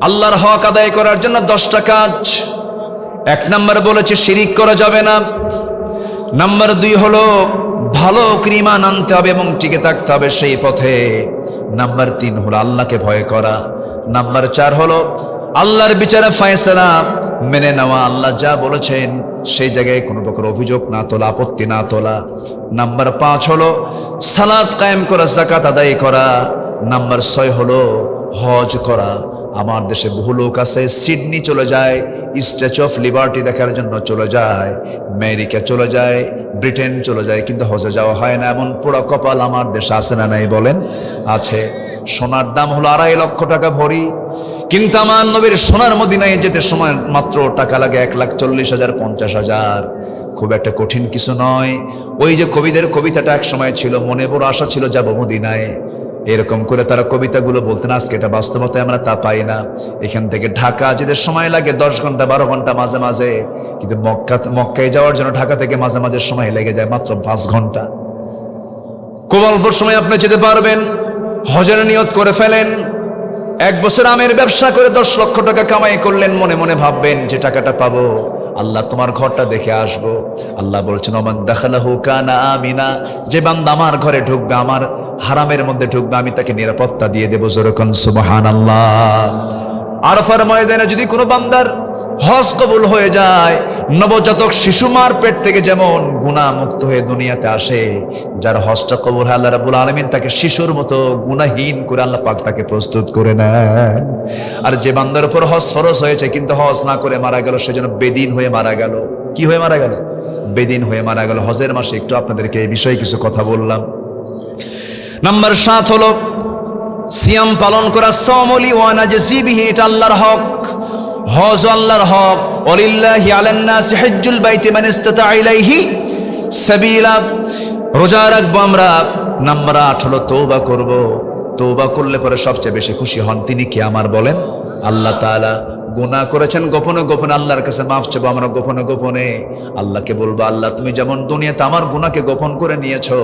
আল্লাহর হক আদায় করার জন্য 10টা কাজ। 1 নম্বর বলেছে শিরিক করা যাবে না। নাম্বার 2 হলো ভালো ঈমান আনতে হবে এবং টিকে থাকতে হবে সেই পথে। নাম্বার 3 হলো আল্লাহকে ভয় করা। নাম্বার 4 হলো আল্লাহর বিচারে ফয়সালা মেনে নেওয়া, আল্লাহ যা বলেছেন সেই জায়গায় কোনো প্রকার অভিযোগ না তোলা, আপত্তি না তোলা। নাম্বার 5 হলো সালাত কায়েম করা, যাকাত আদায় করা। নাম্বার 6 হলো হজ করা। আমার দেশে বহু লোক আছে সিডনি চলে যায়, স্ট্যাচু অফ লিবার্টি দেখার জন্য চলে যায়, আমেরিকা চলে যায়, ব্রিটেন চলে যায়, কিন্তু হজে যাওয়া হয় না। এমন পোড়া কপাল আমার দেশে আছে না নাই বলেন? আছে। সোনার দাম হলো 2.5 লক্ষ টাকা ভরি, কিন্তু আমার নবীর সোনার মদিনায় যেতে সময় মাত্র টাকা লাগে 1,40,000 50,000। খুব একটা কঠিন কিছু নয়। ওই যে কবিদের কবিতাটা এক সময় ছিল, মনে বড় আশা ছিল যাব মদিনায়, এরকম করে তারা কবিতাগুলো বলতেন। আজকে এটা বাস্তবতায় আমরা তা পাই না। এখান থেকে ঢাকা যেতে সময় লাগে 10 ঘন্টা 12 ঘন্টা মাঝে মাঝে, কিন্তু মক্কায় যাওয়ার জন্য ঢাকা থেকে মাঝে মাঝে সময় লেগে যায় মাত্র 5 ঘন্টা। খুব অল্প সময় আপনি যেতে পারবেন। হজের নিয়ত করে ফেলেন। 1 বছর আমের ব্যবসা করে 10 লক্ষ টাকা কামাই করলেন, মনে মনে ভাববেন যে টাকাটা পাবো, আল্লাহ তোমার ঘরটা দেখে আসবো। আল্লাহ বলছেন ওমান দাখালাহু কানা আমিনা, যে বান্দা আমার ঘরে ঢুকবে, আমার হারামের মধ্যে ঢুকবে, আমি তাকে নিরাপত্তা দিয়ে দেবো। জোরে কোন সুবহানাল্লাহ। আরাফার ময়দানে যদি কোনো বান্দার হজ কবুল হয়ে যায়, নবজাতক শিশু মার পেট থেকে যেমন গুনাহ মুক্ত হয়ে দুনিয়াতে আসে, যার হজটা কবুল হয় আল্লাহ রাব্বুল আলামিন তাকে শিশুর মতো গুনাহহীন করে আল্লাহ পাক তাকে প্রস্তুত করে নেন। আর যে বান্দার উপর হজ ফরজ হয়েছে কিন্তু হজ না করে মারা গেল, সেজন্য বেদিন হয়ে মারা গেল। কি হয়ে মারা গেল? বেদিন হয়ে মারা গেল। হজের মাসে একটু আপনাদেরকে এই বিষয়ে কিছু কথা বললাম। নাম্বার 7 হলো সিয়াম পালন করা। সাওমুলি ওয়া নাজসি বিহি, এটা আল্লাহর হক। হজ আল্লাহর হক। ওয়ালিল্লাহি আলান নাসি হজ্জুল বাইতি মান ইসতাতা ইলাইহি সাবিলা। রোজা রাখবো আমরা। নাম্বার 8 হলো তওবা করব। তওবা করলে পরে সবচেয়ে বেশি খুশি হন তিনি কে আমার বলেন? আল্লাহ তাআলা। গুনাহ করেছেন গোপনে গোপনে, আল্লাহর কাছে মাফ চাইবো আমরা গোপনে গোপনে। আল্লাহকে বলবো আল্লাহ তুমি যেমন দুনিয়াতে আমার গুনাহকে গোপন করে নিয়েছো,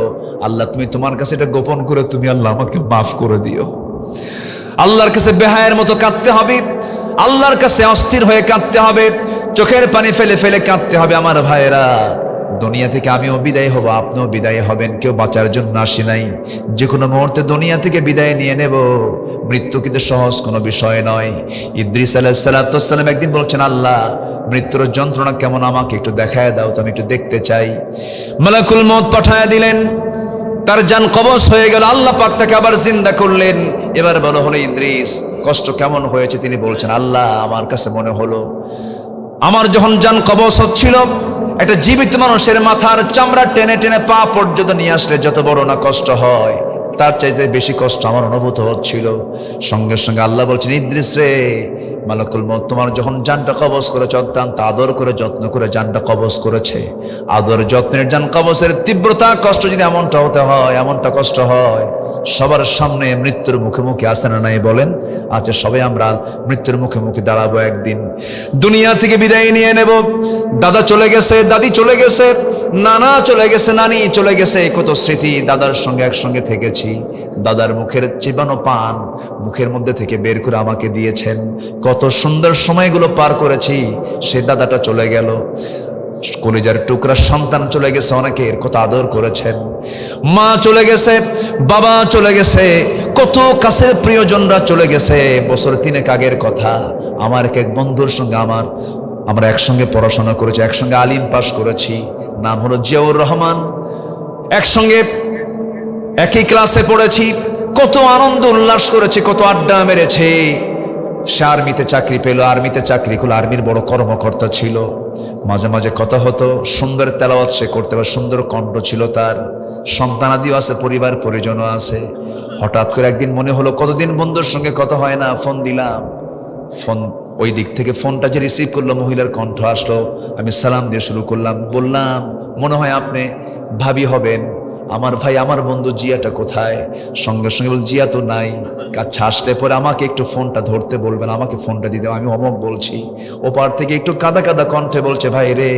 আল্লাহ তুমি তোমার কাছে এটা গোপন করে তুমি আল্লাহ আমাকে মাফ করে দিও। আল্লাহর কাছে বেহায়ের মতো কাঁদতে হবে, আল্লাহর কাছে অস্থির হয়ে কাঁদতে হবে, চোখের পানি ফেলে ফেলে কাঁদতে হবে। আমার ভাইয়েরা, দুনিয়া থেকে আমিও বিদায় হব, আপনিও বিদায় হবেন। কেউ বাঁচার জন্য আসি নাই, যে কোনো মুহূর্তে দুনিয়া থেকে বিদায় নিয়ে নেব। মৃত্যু কিন্তু সহজ কোনো বিষয় নয়। ইদ্রিস আলাইহিস সালাম একদিন বলছেন আল্লাহ মৃত্যুর যন্ত্রণা কেমন আমাকে একটু দেখায় দাও তো, আমি একটু দেখতে চাই। মালাকুল মউত পাঠায় দিলেন, তার জান কবজ হয়ে গেল। আল্লাহ পাক তাকে আবার জিন্দা করলেন। এবার বলা হলো ইদ্রিস কষ্ট কেমন হয়েছে? তিনি বলছেন আল্লাহ আমার কাছে মনে হলো আমার যখন জান কবজ হচ্ছিল, একটা জীবিত মানুষের মাথার চামড়া টেনে টেনে পা পর্যন্ত নিয়ে আসলে যত বড় না কষ্ট হয়, তার চাইতে বেশি কষ্ট আমার অনুভূত হচ্ছিল। সঙ্গে সঙ্গে আল্লাহ বলছেন ইদ্রিস রে, মালাকুল মউত তোমার যখন জানটা কবজ করেছে অত্যন্ত আদর করে যত্ন করে জানটা কবজ করেছে। আদর যত্নের জান কবজের তীব্রতা কষ্ট যদি এমনটা হতে হয়, এমনটা কষ্ট হয়, সবার সামনে মৃত্যুর মুখোমুখি আসে না নাই বলেন? আচ্ছা সবাই আমরা মৃত্যুর মুখোমুখি দাঁড়াবো একদিন। দুনিয়া থেকে বিদায় নিয়ে নেব। দাদা চলে গেছে, দাদি চলে গেছে, নানা চলে গেছে, নানি চলে গেছে। কত স্মৃতি দাদার সঙ্গে একসঙ্গে থেকেছি। দাদার মুখের চিবানো পান মুখের মধ্যে থেকে বের করে আমাকে দিয়েছেন। কত সুন্দর সময়গুলো পার করেছি। সে দাদাটা চলে গেল। কলিজার টুকরা সন্তান চলে গেছে, অনেকের কত আদর করেছেন। মা চলে গেছে, বাবা চলে গেছে, কত কাছের প্রিয়জনরা চলে গেছে। বছর 3 আগের কথা, আমার এক বন্ধুর সঙ্গে আমরা একসঙ্গে পড়াশোনা করেছি, একসঙ্গে আলিম পাশ করেছি। নাম হলো জিয়াউর রহমান। একসঙ্গে একই ক্লাসে পড়েছি, কত আনন্দ উল্লাস করেছি, কত আড্ডা মেরেছে। সে আর্মিতে চাকরি পেল, আর্মিতে চাকরি করলো, আর্মির বড় কর্মকর্তা ছিল। মাঝে মাঝে কথা হতো, সুন্দর তেলাওয়াত সে করতে পারে, সুন্দর কণ্ঠ ছিল তার, সন্তানাদিও আছে, পরিবার পরিজনও আছে। হঠাৎ করে একদিন মনে হলো কতদিন বন্ধুর সঙ্গে কথা হয় না, ফোন দিলাম। ফোন ওই দিক থেকে ফোনটা যে রিসিভ করলো, মহিলার কণ্ঠ আসলো। আমি সালাম দিয়ে শুরু করলাম, বললাম মনে হয় আপনি ভাবি হবেন। আমার ভাই, আমার বন্ধু জিয়াটা কোথায়? সঙ্গে সঙ্গে বল জিয়া তো নাই। আচ্ছা আসলে পরে আমাকে একটু ফোনটা ধরতে বলবেন, আমাকে ফোনটা দিতে। আমি অমক বলছি। ওপার থেকে একটু কাদা কাদা কণ্ঠে বলছে ভাই রে,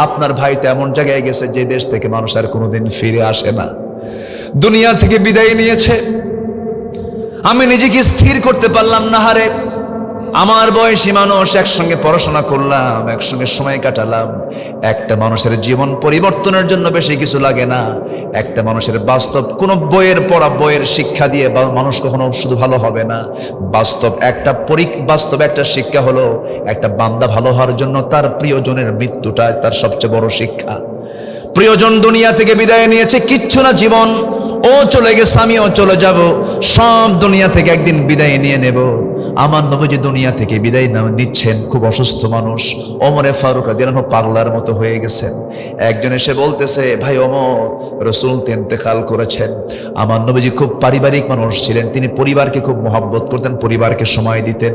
আপনার ভাই তো এমন জায়গায় গেছে যে দেশ থেকে মানুষ আর কোনোদিন ফিরে আসে না, দুনিয়া থেকে বিদায় নিয়েছে। আমি নিজেকে স্থির করতে পারলাম না। হারে আমার বয়সী মানুষ, একসঙ্গে পড়াশোনা করলাম, একসঙ্গে সময় কাটালাম। একটা মানুষের জীবন পরিবর্তনের জন্য বেশি কিছু লাগে না। একটা মানুষের বাস্তব কোনো বইয়ের পড়া, বইয়ের শিক্ষা দিয়ে মানুষ কখনো শুধু ভালো হবে না। বাস্তব একটা শিক্ষা হলো, একটা বান্দা ভালো হওয়ার জন্য তার প্রিয়জনের মৃত্যুটা তার সবচেয়ে বড় শিক্ষা। প্রিয়জন দুনিয়া থেকে বিদায় নিয়েছে, কিচ্ছু না জীবন, ও চলে গেছে, আমিও চলে যাব, সব দুনিয়া থেকে একদিন বিদায় নিয়ে নেব। আমার নবীজি দুনিয়া থেকে বিদায় নিচ্ছেন, খুব অসুস্থ মানুষ। ওমরে ফারুক রাদিয়াল্লাহু আনহু পাগলার মতো হয়ে গেছেন। একজন এসে বলতেছে, ভাই ওমর, রাসূল ইন্তেকাল করেছেন। আমার নবীজি খুব পারিবারিক মানুষ ছিলেন, তিনি পরিবারকে খুব মহব্বত করতেন, পরিবারকে সময় দিতেন।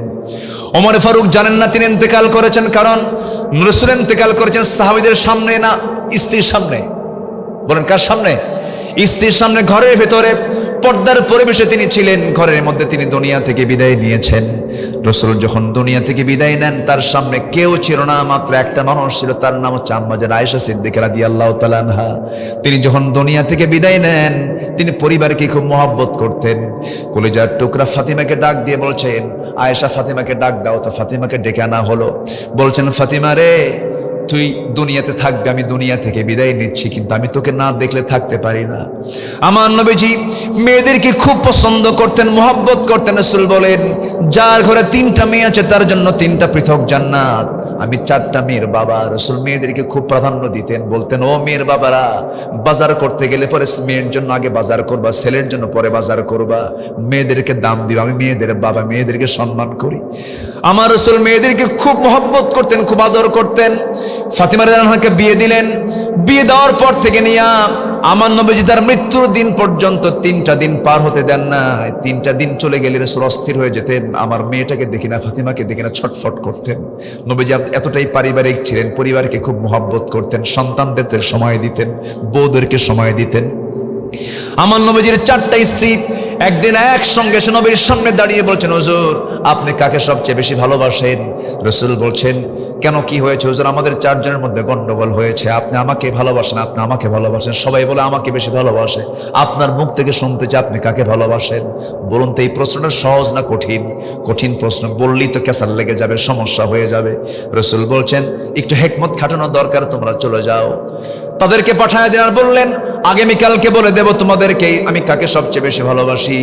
ওমরে ফারুক জানেন না তিনি ইন্তেকাল করেছেন, কারণ রাসূল ইন্তেকাল করেছেন সাহাবীদের সামনে না, স্ত্রীর সামনে। বলেন কার সামনে? স্ত্রীর সামনে, ঘরের ভেতরে পর্দার পরিবেশে তিনি ছিলেন, ঘরের মধ্যে তিনি দুনিয়া থেকে বিদায় নিয়েছেন। রাসূল যখন দুনিয়া থেকে বিদায় নেন, তার সামনে কেউ ছিল না, মাত্র একটা মানুষ ছিল, তার নাম হচ্ছে আম্মা জান আয়েশা সিদ্দিকা রাদিয়াল্লাহু তাআলা আনহা। তিনি যখন দুনিয়া থেকে বিদায় নেন, তিনি পরিবারকে খুব মহব্বত করতেন। কলিজার টুকরা ফাতিমাকে ডাক দিয়ে বলছেন, আয়েশা ফাতিমাকে ডাক দাও। তো ফাতিমাকে ডেকে আনা হলো। বলছেন, ফাতিমা রে, তুই দুনিয়াতে থাকবে, আমি দুনিয়া থেকে বিদায় নিচ্ছি, কিন্তু আমি তোকে না দেখলে থাকতে পারি না। আমার নবীজি মেয়েদেরকে খুব পছন্দ করতেন, মহব্বত করতেন। রাসূল বলেন, যার ঘরে 3টা মেয়ে আছে তার জন্য 3টা পৃথক জান্নাত। আমি 4টা মেয়ের বাবা। রাসূল মেয়েদেরকে খুব প্রাধান্য দিতেন, বলতেন, ও মেয়ের বাবারা, বাজার করতে গেলে পরে মেয়ের জন্য আগে বাজার করবা, ছেলের জন্য পরে বাজার করবা, মেয়েদেরকে দাম দিবা। আমি মেয়েদের বাবা, মেয়েদেরকে সম্মান করি। আমার রাসূল মেয়েদেরকে খুব মহব্বত করতেন, খুব আদর করতেন। ফাতিমা রাদিয়াল্লাহু আনহাকে বিয়ে দিলেন। বিয়ে দেওয়ার পর থেকে নিয়ে আমার নবীজি তার মৃত্যুর দিন পর্যন্ত 3টা দিন পার হতে দেন না। 3টা দিন চলে গেলে রাসূল অস্থির হয়ে যেতেন, আমার মেয়েটাকে দেখি না, ফাতিমাকে দেখি না, ছটফট করতেন। নবীজি এতটাই পারিবারিক ছিলেন, পরিবারকে খুব মহব্বত করতেন, সন্তানদের সময় দিতেন, বউদেরকে সময় দিতেন। আমার নবীজির 4টা স্ত্রী একদিন একসঙ্গে নবীর সামনে দাঁড়িয়ে বলছেন, হুজুর আপনি কাকে সবচেয়ে বেশি ভালোবাসেন? রাসূল বলছেন, কেন, কি হয়েছে হুজুর? আমাদের 4 জনের মধ্যে গন্ডগোল হয়েছে, আপনি আমাকে ভালোবাসেন, আপনি আমাকে ভালোবাসেন, সবাই বলে আমাকে বেশি ভালোবাসে। আপনার মুখ থেকে শুনতে চাই আপনি কাকে ভালোবাসেন। বলুন তো, এই প্রশ্নটা সহজ না কঠিন? কঠিন প্রশ্ন, বললেই তো ক্যাসার লেগে যাবে, সমস্যা হয়ে যাবে। রাসূল বলছেন, একটু হিকমত খাটানো দরকার, তোমরা চলে যাও। তাদেরকে পাঠায় দেন আর বললেন, আগামীকালকে বলে দেব তোমাদেরকে আমি কাকে সবচেয়ে বেশি ভালোবাসি।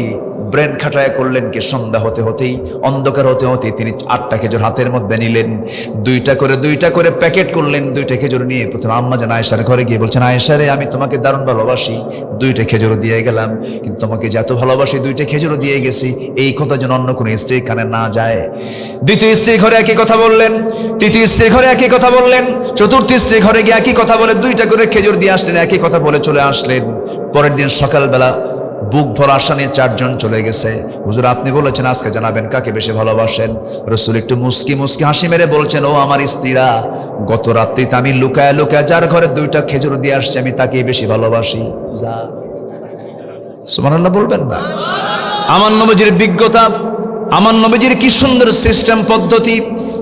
ব্রেন খাটায় করলেন কি, সন্ধ্যা হতে হতেই, অন্ধকার হতে হতেই তিনি 8টা খেজুর হাতের মধ্যে নিলেন, 2টা করে প্যাকেট করলেন। 2টা খেজুর নিয়ে প্রথমে আম্মা জান আয়েশার ঘরে গিয়ে বলছেন, আয়েশা রে, আমি তোমাকে দারুণ ভালোবাসি, 2টা খেজুর দিয়ে গেলাম, কিন্তু তোমাকে যে এত ভালোবাসি 2টা খেজুর দিয়ে গেছি, এই কথা যেন অন্য কোনো স্ত্রীর কানে না যায়। দ্বিতীয় স্ত্রীর ঘরে একই কথা বললেন, তৃতীয় স্ত্রীর ঘরে একই কথা বললেন, চতুর্থ স্ত্রীর ঘরে গিয়ে একই কথা বলে 2টা করে খেজুর দিয়ে আসলেন, একই কথা বলে চলে আসলেন। পরের দিন সকালবেলা বুক ভরা আশা নিয়ে 4 জন চলে গেছে। হুজুর আপনি বলেছেন আজকে জানাবেন কাকে বেশি ভালোবাসেন। রাসূল একটু মুস্কি হাসি মেরে বলছেন, ও আমার স্ত্রীরা, গত রাত্রিতে আমি লুকায় লুকায় যার ঘরে 2টা খেজুর দিয়ে আসছি, আমি তাকেই বেশি ভালোবাসি। যা সুবহানাল্লাহ বলবেন না? আমার নবীজির বিজ্ঞতা, আমার নবীজির কি সুন্দর সিস্টেম পদ্ধতি।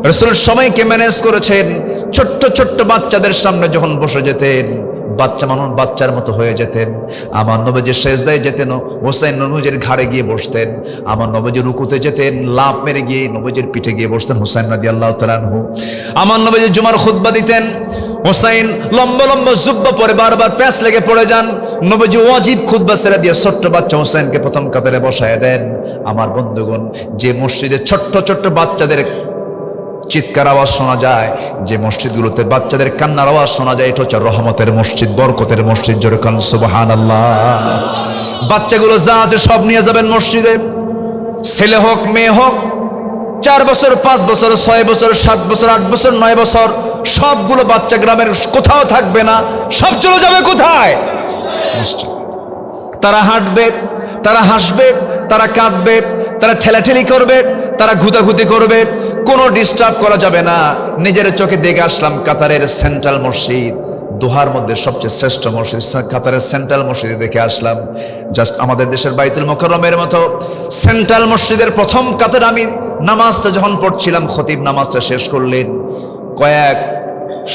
রাসূল সবাইকে ম্যানেজ করেছেন। ছোট্ট ছোট্ট বাচ্চাদের সামনে যখন বসে যেতেন, বাচ্চার মতো হয়ে যেতেন। আমার নবীজি সেজদায় যেতেন, হোসেন নবীজির ঘাড়ে গিয়ে বসতেন। আমার নবীজি রুকুতে যেতেন, লাফ মেরে গিয়ে নবীজির পিঠে গিয়ে বসতেন হোসেন রাদিয়াল্লাহু তাআলা আনহু। আমার নবীজি জুমার খুতবা দিতেন, হোসেন লম্বা লম্বা জুব্বা পরে বারবার প্যাঁচ লেগে পড়ে যান। নবীজি ওয়াজিব খুতবা ছেড়ে দিয়ে ছোট্ট বাচ্চা হোসেনকে প্রথম কাতারে বসায় দেন। আমার বন্ধুগণ, যে মসজিদে ছোট্ট ছোট্ট বাচ্চাদের চিৎকার আওয়াজ শোনা যায়, যে মসজিদগুলোতে বাচ্চাদের কান্নার আওয়াজ শোনা যায়, এটা হচ্ছে রহমতের মসজিদ, বরকতের মসজিদ। জোরে কান সুবহানাল্লাহ। বাচ্চাগুলো যা আছে সব নিয়ে যাবেন মসজিদে, ছেলে হোক মেয়ে হোক, 4 বছর 5 বছর 6 বছর 7 বছর 8 বছর 9 বছর, সবগুলো বাচ্চা গ্রামের কোথাও থাকবে না, সব চলে যাবে কোথায়? মসজিদ। তারা হাঁটবে, তারা হাসবে, তারা কাঁদবে, তারা ঠেলাঠেলি করবে, তারা ঘুতাঘুতি করবে, কোনো ডিস্টার্ব করা যাবে না। নিজের চোখে দেখে আসলাম কাতারের সেন্ট্রাল মসজিদ, দোহার মধ্যে সবচেয়ে শ্রেষ্ঠ মসজিদ, কাতারের সেন্ট্রাল মসজিদে দেখে আসলাম। জাস্ট আমাদের দেশের বাইতুল মুকাররমের মতো সেন্ট্রাল মসজিদের প্রথম কাতারে আমি নামাজটা যখন পড়ছিলাম, খতিব নামাজটা শেষ করলেন, কয়েক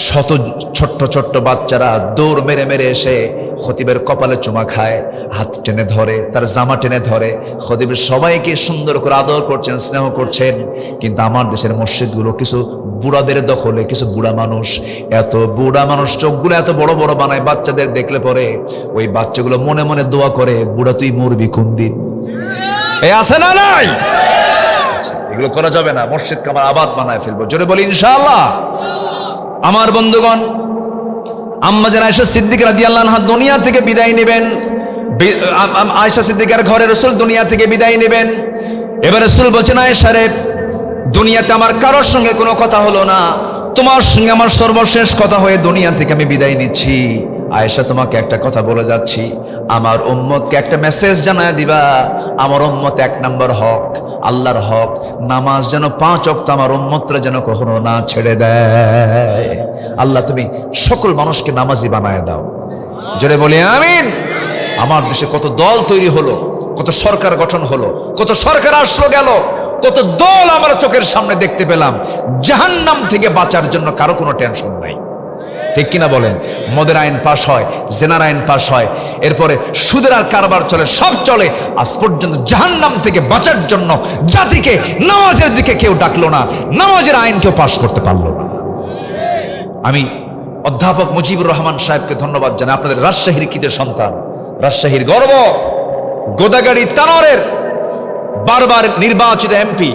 শত ছোট্ট ছোট্ট বাচ্চারা দৌড় মেরে মেরে এসে খতিবের কপালে চুমা খায়, হাত টেনে ধরে, তার জামা টেনে ধরে। খতিবের সবাইকে সুন্দর করে আদর করছেন, স্নেহ করছেন। কিন্তু আমার দেশের মসজিদগুলো কিছু বুড়াদের দখলে, কিছু বুড়া মানুষ, এত বুড়া মানুষ চোখগুলো এত বড় বড় বানায়, বাচ্চাদের দেখলে পরে ওই বাচ্চাগুলো মনে মনে দোয়া করে, বুড়া তুই মরবি কোন দিন। এই আছে না নাই? এগুলো করা যাবে না, মসজিদকে আমার আবাদ বানায় ফেলবো। জোরে বলি ইনশাআল্লাহ। আমার বন্ধুগণ, আম্মা জান আয়েশা সিদ্দিকা রাদিয়াল্লাহু আনহা দুনিয়া থেকে বিদায় নেবেন। আয়েশা সিদ্দিকার ঘরে রাসূল দুনিয়া থেকে বিদায় নেবেন। এবার রাসূল বলছেন, আয়েশা রে, দুনিয়াতে আমার কারোর সঙ্গে কোনো কথা হলো না, তোমার সঙ্গে আমার সর্বশেষ কথা হয়ে দুনিয়া থেকে আমি বিদায় নিচ্ছি। আয়েশা, তোমাকে একটা কথা বলে যাচ্ছি, আমার উম্মতকে একটা মেসেজ জানায় দিবা। আমার উম্মত 1 নম্বর হক, আল্লাহর হক, নামাজ যেন 5 ওয়াক্ত আমার উম্মতরা যেন কখনো না ছেড়ে দেয়। আল্লাহ তুমি সকল মানুষকে নামাজি বানায় দাও। জোরে বলি আমিন। আমার দেশে কত দল তৈরি হলো, কত সরকার গঠন হলো, কত সরকার আসলো গেল, কত দল আমরা চোখের সামনে দেখতে পেলাম। জাহান্নাম থেকে বাঁচার জন্য কারো কোনো টেনশন নাই, ঠিক কিনা বলেন? মদের আইন পাশ হয়, জেনার আইন পাশ হয়, এরপরে সুদের আর কারবার চলে, সব চলে। আজ পর্যন্ত জাহান্নাম থেকে বাঁচার জন্য জাতিকে নামাজের দিকে কেউ ডাকলো না, নামাজের আইন কেউ পাশ করতে পারলো না। আমি অধ্যাপক মুজিবুর রহমান সাহেবকে ধন্যবাদ জানাই। আপনাদের রাজশাহীর কৃতের সন্তান, রাজশাহীর গর্ব, গোদাগাড়ি তানোরের বারবার নির্বাচিত এমপি,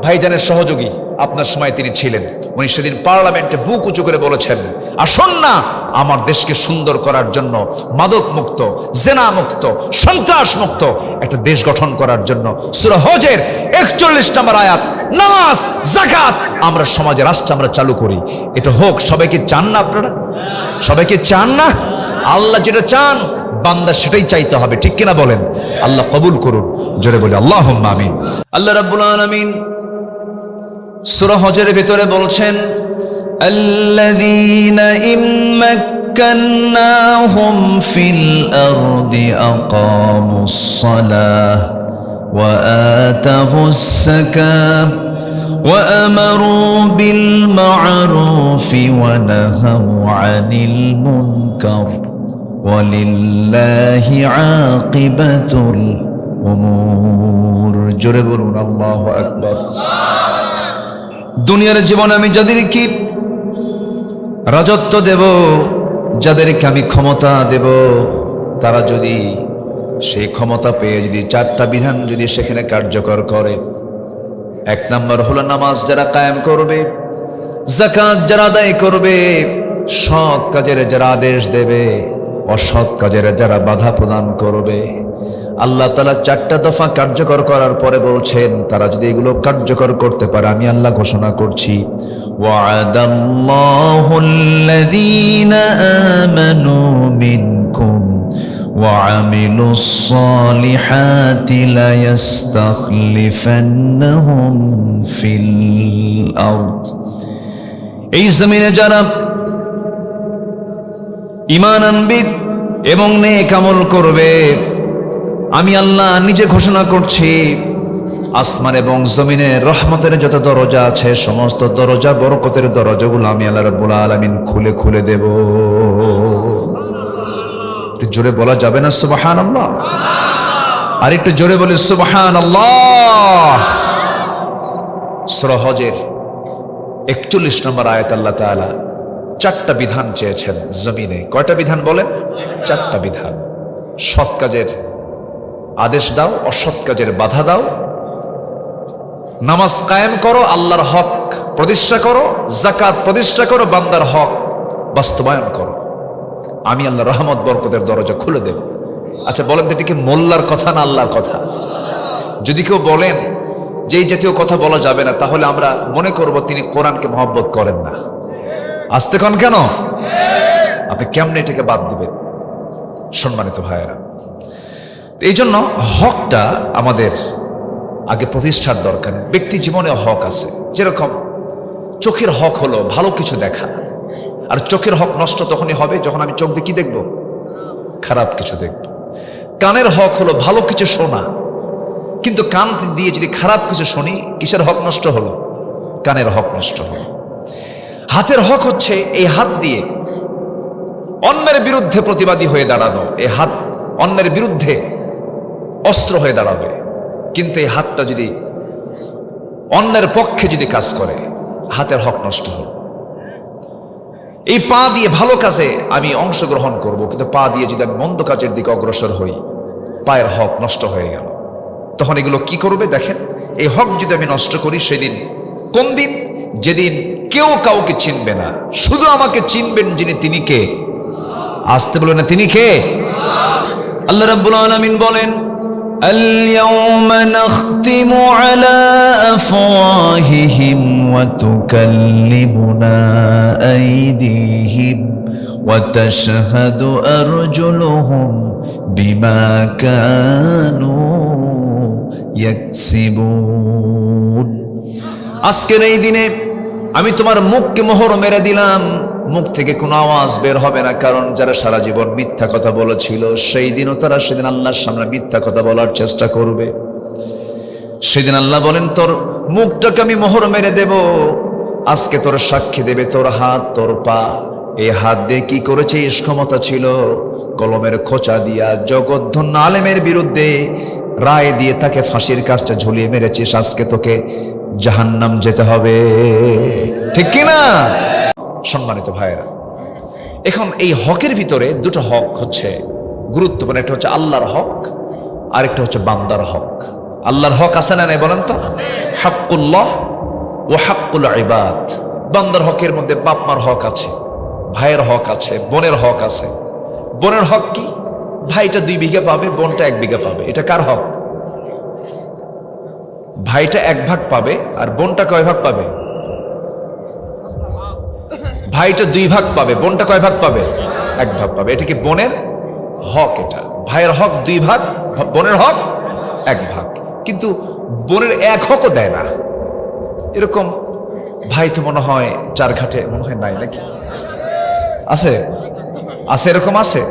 ভাইজানের সহযোগী, আপনার সময় তিনি ছিলেন। উনি সেদিন পার্লামেন্টে বুক উঁচু করে বলেছেন, আসুন না আমার দেশকে সুন্দর করার জন্য, মাদক মুক্ত, জেনা মুক্ত, সন্ত্রাস মুক্ত একটা দেশ গঠন করার জন্য সূরা হজের 41 নম্বর আয়াত, নামাজ, যাকাত আমরা সমাজে, রাষ্ট্রে আমরা চালু করি। এটা হোক। সবাইকে চান না আপনারা? সবাইকে চান না? আল্লাহ যেটা চান বান্দা সেটাই চাইতে হবে, ঠিক কিনা বলেন? আল্লাহ কবুল করুন। জোরে বলি আল্লাহুম্মা আমিন। আল্লাহ রাব্বুল আলামিন সূরা হজের ভিতরে বলছেন, আল্লাযীনা ইম্মাক্কান্নাহুম ফিল আরদি আকামুস সালাহ ওয়া আতাউস যাকাহ ওয়া আমারু বিল মা'রুফি ওয়া নাহাউ আনিল মুনকার ওয়ালিল্লাহি আকিবাতুল উমুর। জোরে বলুন আল্লাহু আকবার। দুনিয়ার জীবনে আমি যাদেরকে রাজত্ব দেব, যাদেরকে আমি ক্ষমতা দেব, তারা যদি সেই ক্ষমতা পেয়ে যদি 4টা বিধান যদি সেখানে কার্যকর করে, 1 নম্বর হলো নামাজ যারা কায়েম করবে, যাকাত যারা আদায় করবে, সৎ কাজের যারা আদেশ দেবে, অসৎ কাজের যারা বাধা প্রদান করবে। আল্লাহ তাআলা 4টা দফা কার্যকর করার পরে বলছেন, তারা যদি এগুলো কার্যকর করতে পারে, আমি আল্লাহ ঘোষণা করছি, ওয়া'আদাল্লাহুল্লাযীনা আমানু মিনকুম ওয়া আমিলুস সালিহাতি লা ইস্তাখলিফান্নাহুম ফিল আরদ। এই জমিনে যারা ঈমান আনবে এবং নেক আমল করবে, আমি আল্লাহ নিজে ঘোষণা করছি, আসমান এবং জমিনে রহমতের যত দরজা আছে, সমস্ত দরজা, বরকতের দরজাগুলো আমি আল্লাহ রাব্বুল আলামিন খুলে খুলে দেব। একটু জোরে বলা যাবে না সুবহানাল্লাহ? আর একটু জোরে বলি সুবহানাল্লাহ। সূরা হজের 41 নম্বর আয়াত আল্লাহ তাআলা 4টা বিধান চেয়েছেন জমিনে। কয়টা বিধান বলেন? 4টা বিধান। সৎ কাজের আদেশ দাও, অসৎ কাজের বাধা দাও, নামাজ কায়েম করো, আল্লাহর হক প্রতিষ্ঠা করো, যাকাত প্রতিষ্ঠা করো, বান্দার হক বাস্তবায়ন করো, আমি আল্লাহ রহমত বরকতের দরজা খুলে দেব। আচ্ছা বলেন তো, এটা কি মোল্লার কথা না আল্লাহর কথা? যদি কেউ বলেন যে এই জাতীয় কথা বলা যাবে না, তাহলে আমরা মনে করব তিনি কোরআনকে মহব্বত করেন না। আসতে কন কেন? আপনি কেমনে এটাকে বাদ দিবেন? সম্মানিত ভাইয়েরা, এই জন্য হকটা আমাদের আগে প্রতিষ্ঠার দরকার। ব্যক্তি জীবনে হক আছে, যেরকম চোখের হক হলো ভালো কিছু দেখা, আর চোখের হক নষ্ট তখনই হবে যখন আমি চোখ দিয়ে কি দেখব? খারাপ কিছু দেখব। কানের হক হলো ভালো কিছু শোনা, কিন্তু কান দিয়ে যদি খারাপ কিছু শুনি, কিসের হক নষ্ট হলো? কানের হক নষ্ট হলো। হাতের হক হচ্ছে এই হাত দিয়ে অন্যের বিরুদ্ধে প্রতিবাদী হয়ে দাঁড়ানো। এই হাত অন্যের বিরুদ্ধে অস্ত্র হয়ে দাঁড়াবে, কিন্তু এই হাতটা যদি অন্যের পক্ষে যদি কাজ করে, হাতের হক নষ্ট হল। এই পা দিয়ে ভালো কাজে আমি অংশগ্রহণ করব, কিন্তু পা দিয়ে যদি আমি মন্দ কাজের দিকে অগ্রসর হই, পায়ের হক নষ্ট হয়ে গেল। তখন এগুলো কি করবে দেখেন, এই হক যদি আমি নষ্ট করি, সেদিন কোন দিন? যেদিন কেউ কাউকে চিনবে না, শুধু আমাকে চিনবেন যিনি, তিনি কে? আসতে বলো না, তিনি কে? আল্লাহ রাব্বুল আলামিন বলেন, আল-ইয়াওমা নাখতিমু আলা আফওয়াহিহিম ওয়া তুকাল্লিমুনা আইদিহিম ওয়া তাশহাদু আরজুলুহুম বিমা কানু ইয়াকসিবুন। আজকের এই দিনে আমি তোমার মুখকে মোহর মেরে দিলাম, মুখ থেকে কোনো আওয়াজ বের হবে না, কারণ যারা সারা জীবন মিথ্যা কথা বলেছিল, সেই দিনও তারা সেদিন আল্লাহর সামনে মিথ্যা কথা বলার চেষ্টা করবে। সেদিন আল্লাহ বলেন, তোর মুখটাকে আমি মোহর মেরে দেব। আজকে তোর সাক্ষী দেবে তোর হাত, তোর পা। এই হাত দিয়ে কি করেছে? ক্ষমতা ছিল কলমের খোঁচা দিয়া জগৎধন্য আলেমের বিরুদ্ধে রায় দিয়ে তাকে ফাঁসির কাজটা ঝুলিয়ে মেরেছিস। আজকে তোকে জাহান্নাম যেতে হবে, ঠিক কিনা? সম্মানিত ভাইয়েরা, এখন এই হকের ভিতরে দুটো হক হচ্ছে গুরুত্বপূর্ণ। একটা হচ্ছে আল্লাহর হক, আর একটা হচ্ছে বান্দার হক। আল্লাহর হক আছে না নাই বলেন তো? হাক্কুল্লাহ ও হাক্কুল ইবাদ। বান্দার হকের মধ্যে বাপ মার হক আছে, ভাইয়ের হক আছে, বোনের হক আছে। বোনের হক কি? ভাইটা 2 বিঘা পাবে, বোনটা 1 বিঘা পাবে। এটা কার হক? ভাইটা 1 ভাগ পাবে, আর বোনটা কয় ভাগ পাবে? ভাইটা 2 ভাগ পাবে, বোনটা কয় ভাগ পাবে? 1 ভাগ পাবে। এটা কি বোনের হক? এটা ভাইয়ের হক 2 ভাগ, বোনের হক 1 ভাগ। কিন্তু বোনের 1 হকও দেয় না। এরকম ভাই তো মনে হয় 4 ঘাটে মনে হয় নাই, নাকি আছে? আছে, এরকম আছে,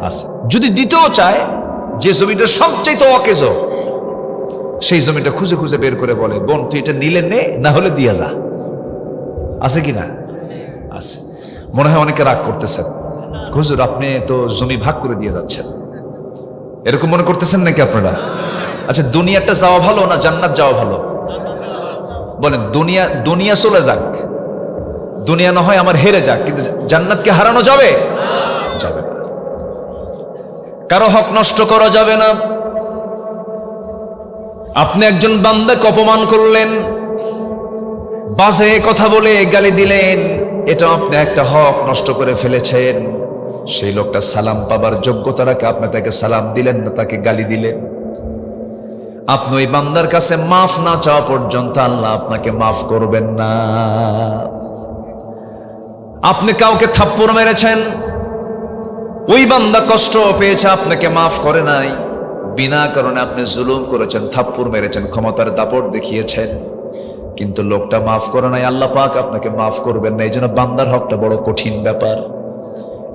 আছে। যদি দিতেও চায়, যে জমিটা সবচেয়ে অকেজ, সেই জমিটা খুঁজে খুঁজে বের করে বলে, বোন তুই এটা নিলে নে, না হলে দিয়া যা। আছে কি না? আছে। মনে হয় অনেকে রাগ করতেছেন, হুজুর আপনি তো জমি ভাগ করে দিয়ে যাচ্ছেন, এরকম মনে করতেছেন নাকি আপনারা? আচ্ছা, দুনিয়াটা যাওয়া ভালো না জান্নাত যাওয়া ভালো? বলেন, দুনিয়া চলে যাক, দুনিয়া না হয় আমার হেরে যাক, কিন্তু জান্নাতকে হারানো যাবে? যাবে না। কারো হক নষ্ট করা যাবে না। আপনি একজন বান্দাকে অপমান করলেন, বাজে কথা বলে গালি দিলেন, এটা আপনি একটা হক নষ্ট করে ফেলেছেন। সেই লোকটা সালাম পাবার যোগ্যতা রাখে, আপনি তাকে সালাম দিলেন না, তাকে গালি দিলেন। আপনি ওই বান্দার কাছে মাফ না চাওয়া পর্যন্ত আল্লাহ আপনাকে মাফ করবেন না। আপনি কাউকে থাপ্পড় মেরেছেন, ওই বান্দা কষ্ট পেয়েছে, আপনাকে মাফ করে নাই। বিনা কারণে আপনি জুলুম করেছেন, থাপ্পড় মেরেছেন, ক্ষমতার দাপট দেখিয়েছেন, কিন্তু লোকটা মাফ করে নাই। আল্লাহ পাক আপনাকে মাফ করবেন না। এই জন্য বান্দার হকটা বড় কঠিন ব্যাপার।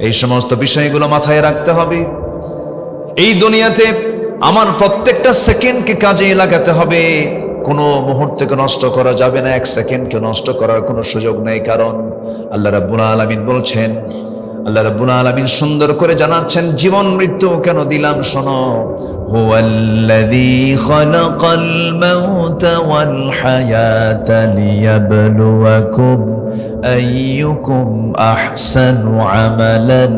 এই সমস্ত বিষয়গুলো মাথায় রাখতে হবে। এই দুনিয়াতে আমার প্রত্যেকটা সেকেন্ডকে কাজে লাগাতে হবে, কোনো মুহূর্তকে নষ্ট করা যাবে না, 1 সেকেন্ডকে নষ্ট করার কোনো সুযোগ নেই। কারণ আল্লাহ রাব্বুল আলামিন বলছেন, আল্লাহ রাব্বুল আলামিন সুন্দর করে জানাচ্ছেন, জীবন মৃত্যু কেন দিলাম শোনো। হুয়াল্লাযী খালাকাল মাউতা ওয়াল হায়াতা লিয়াবলুয়াকুম আইয়ুকুম আহসানু আমালান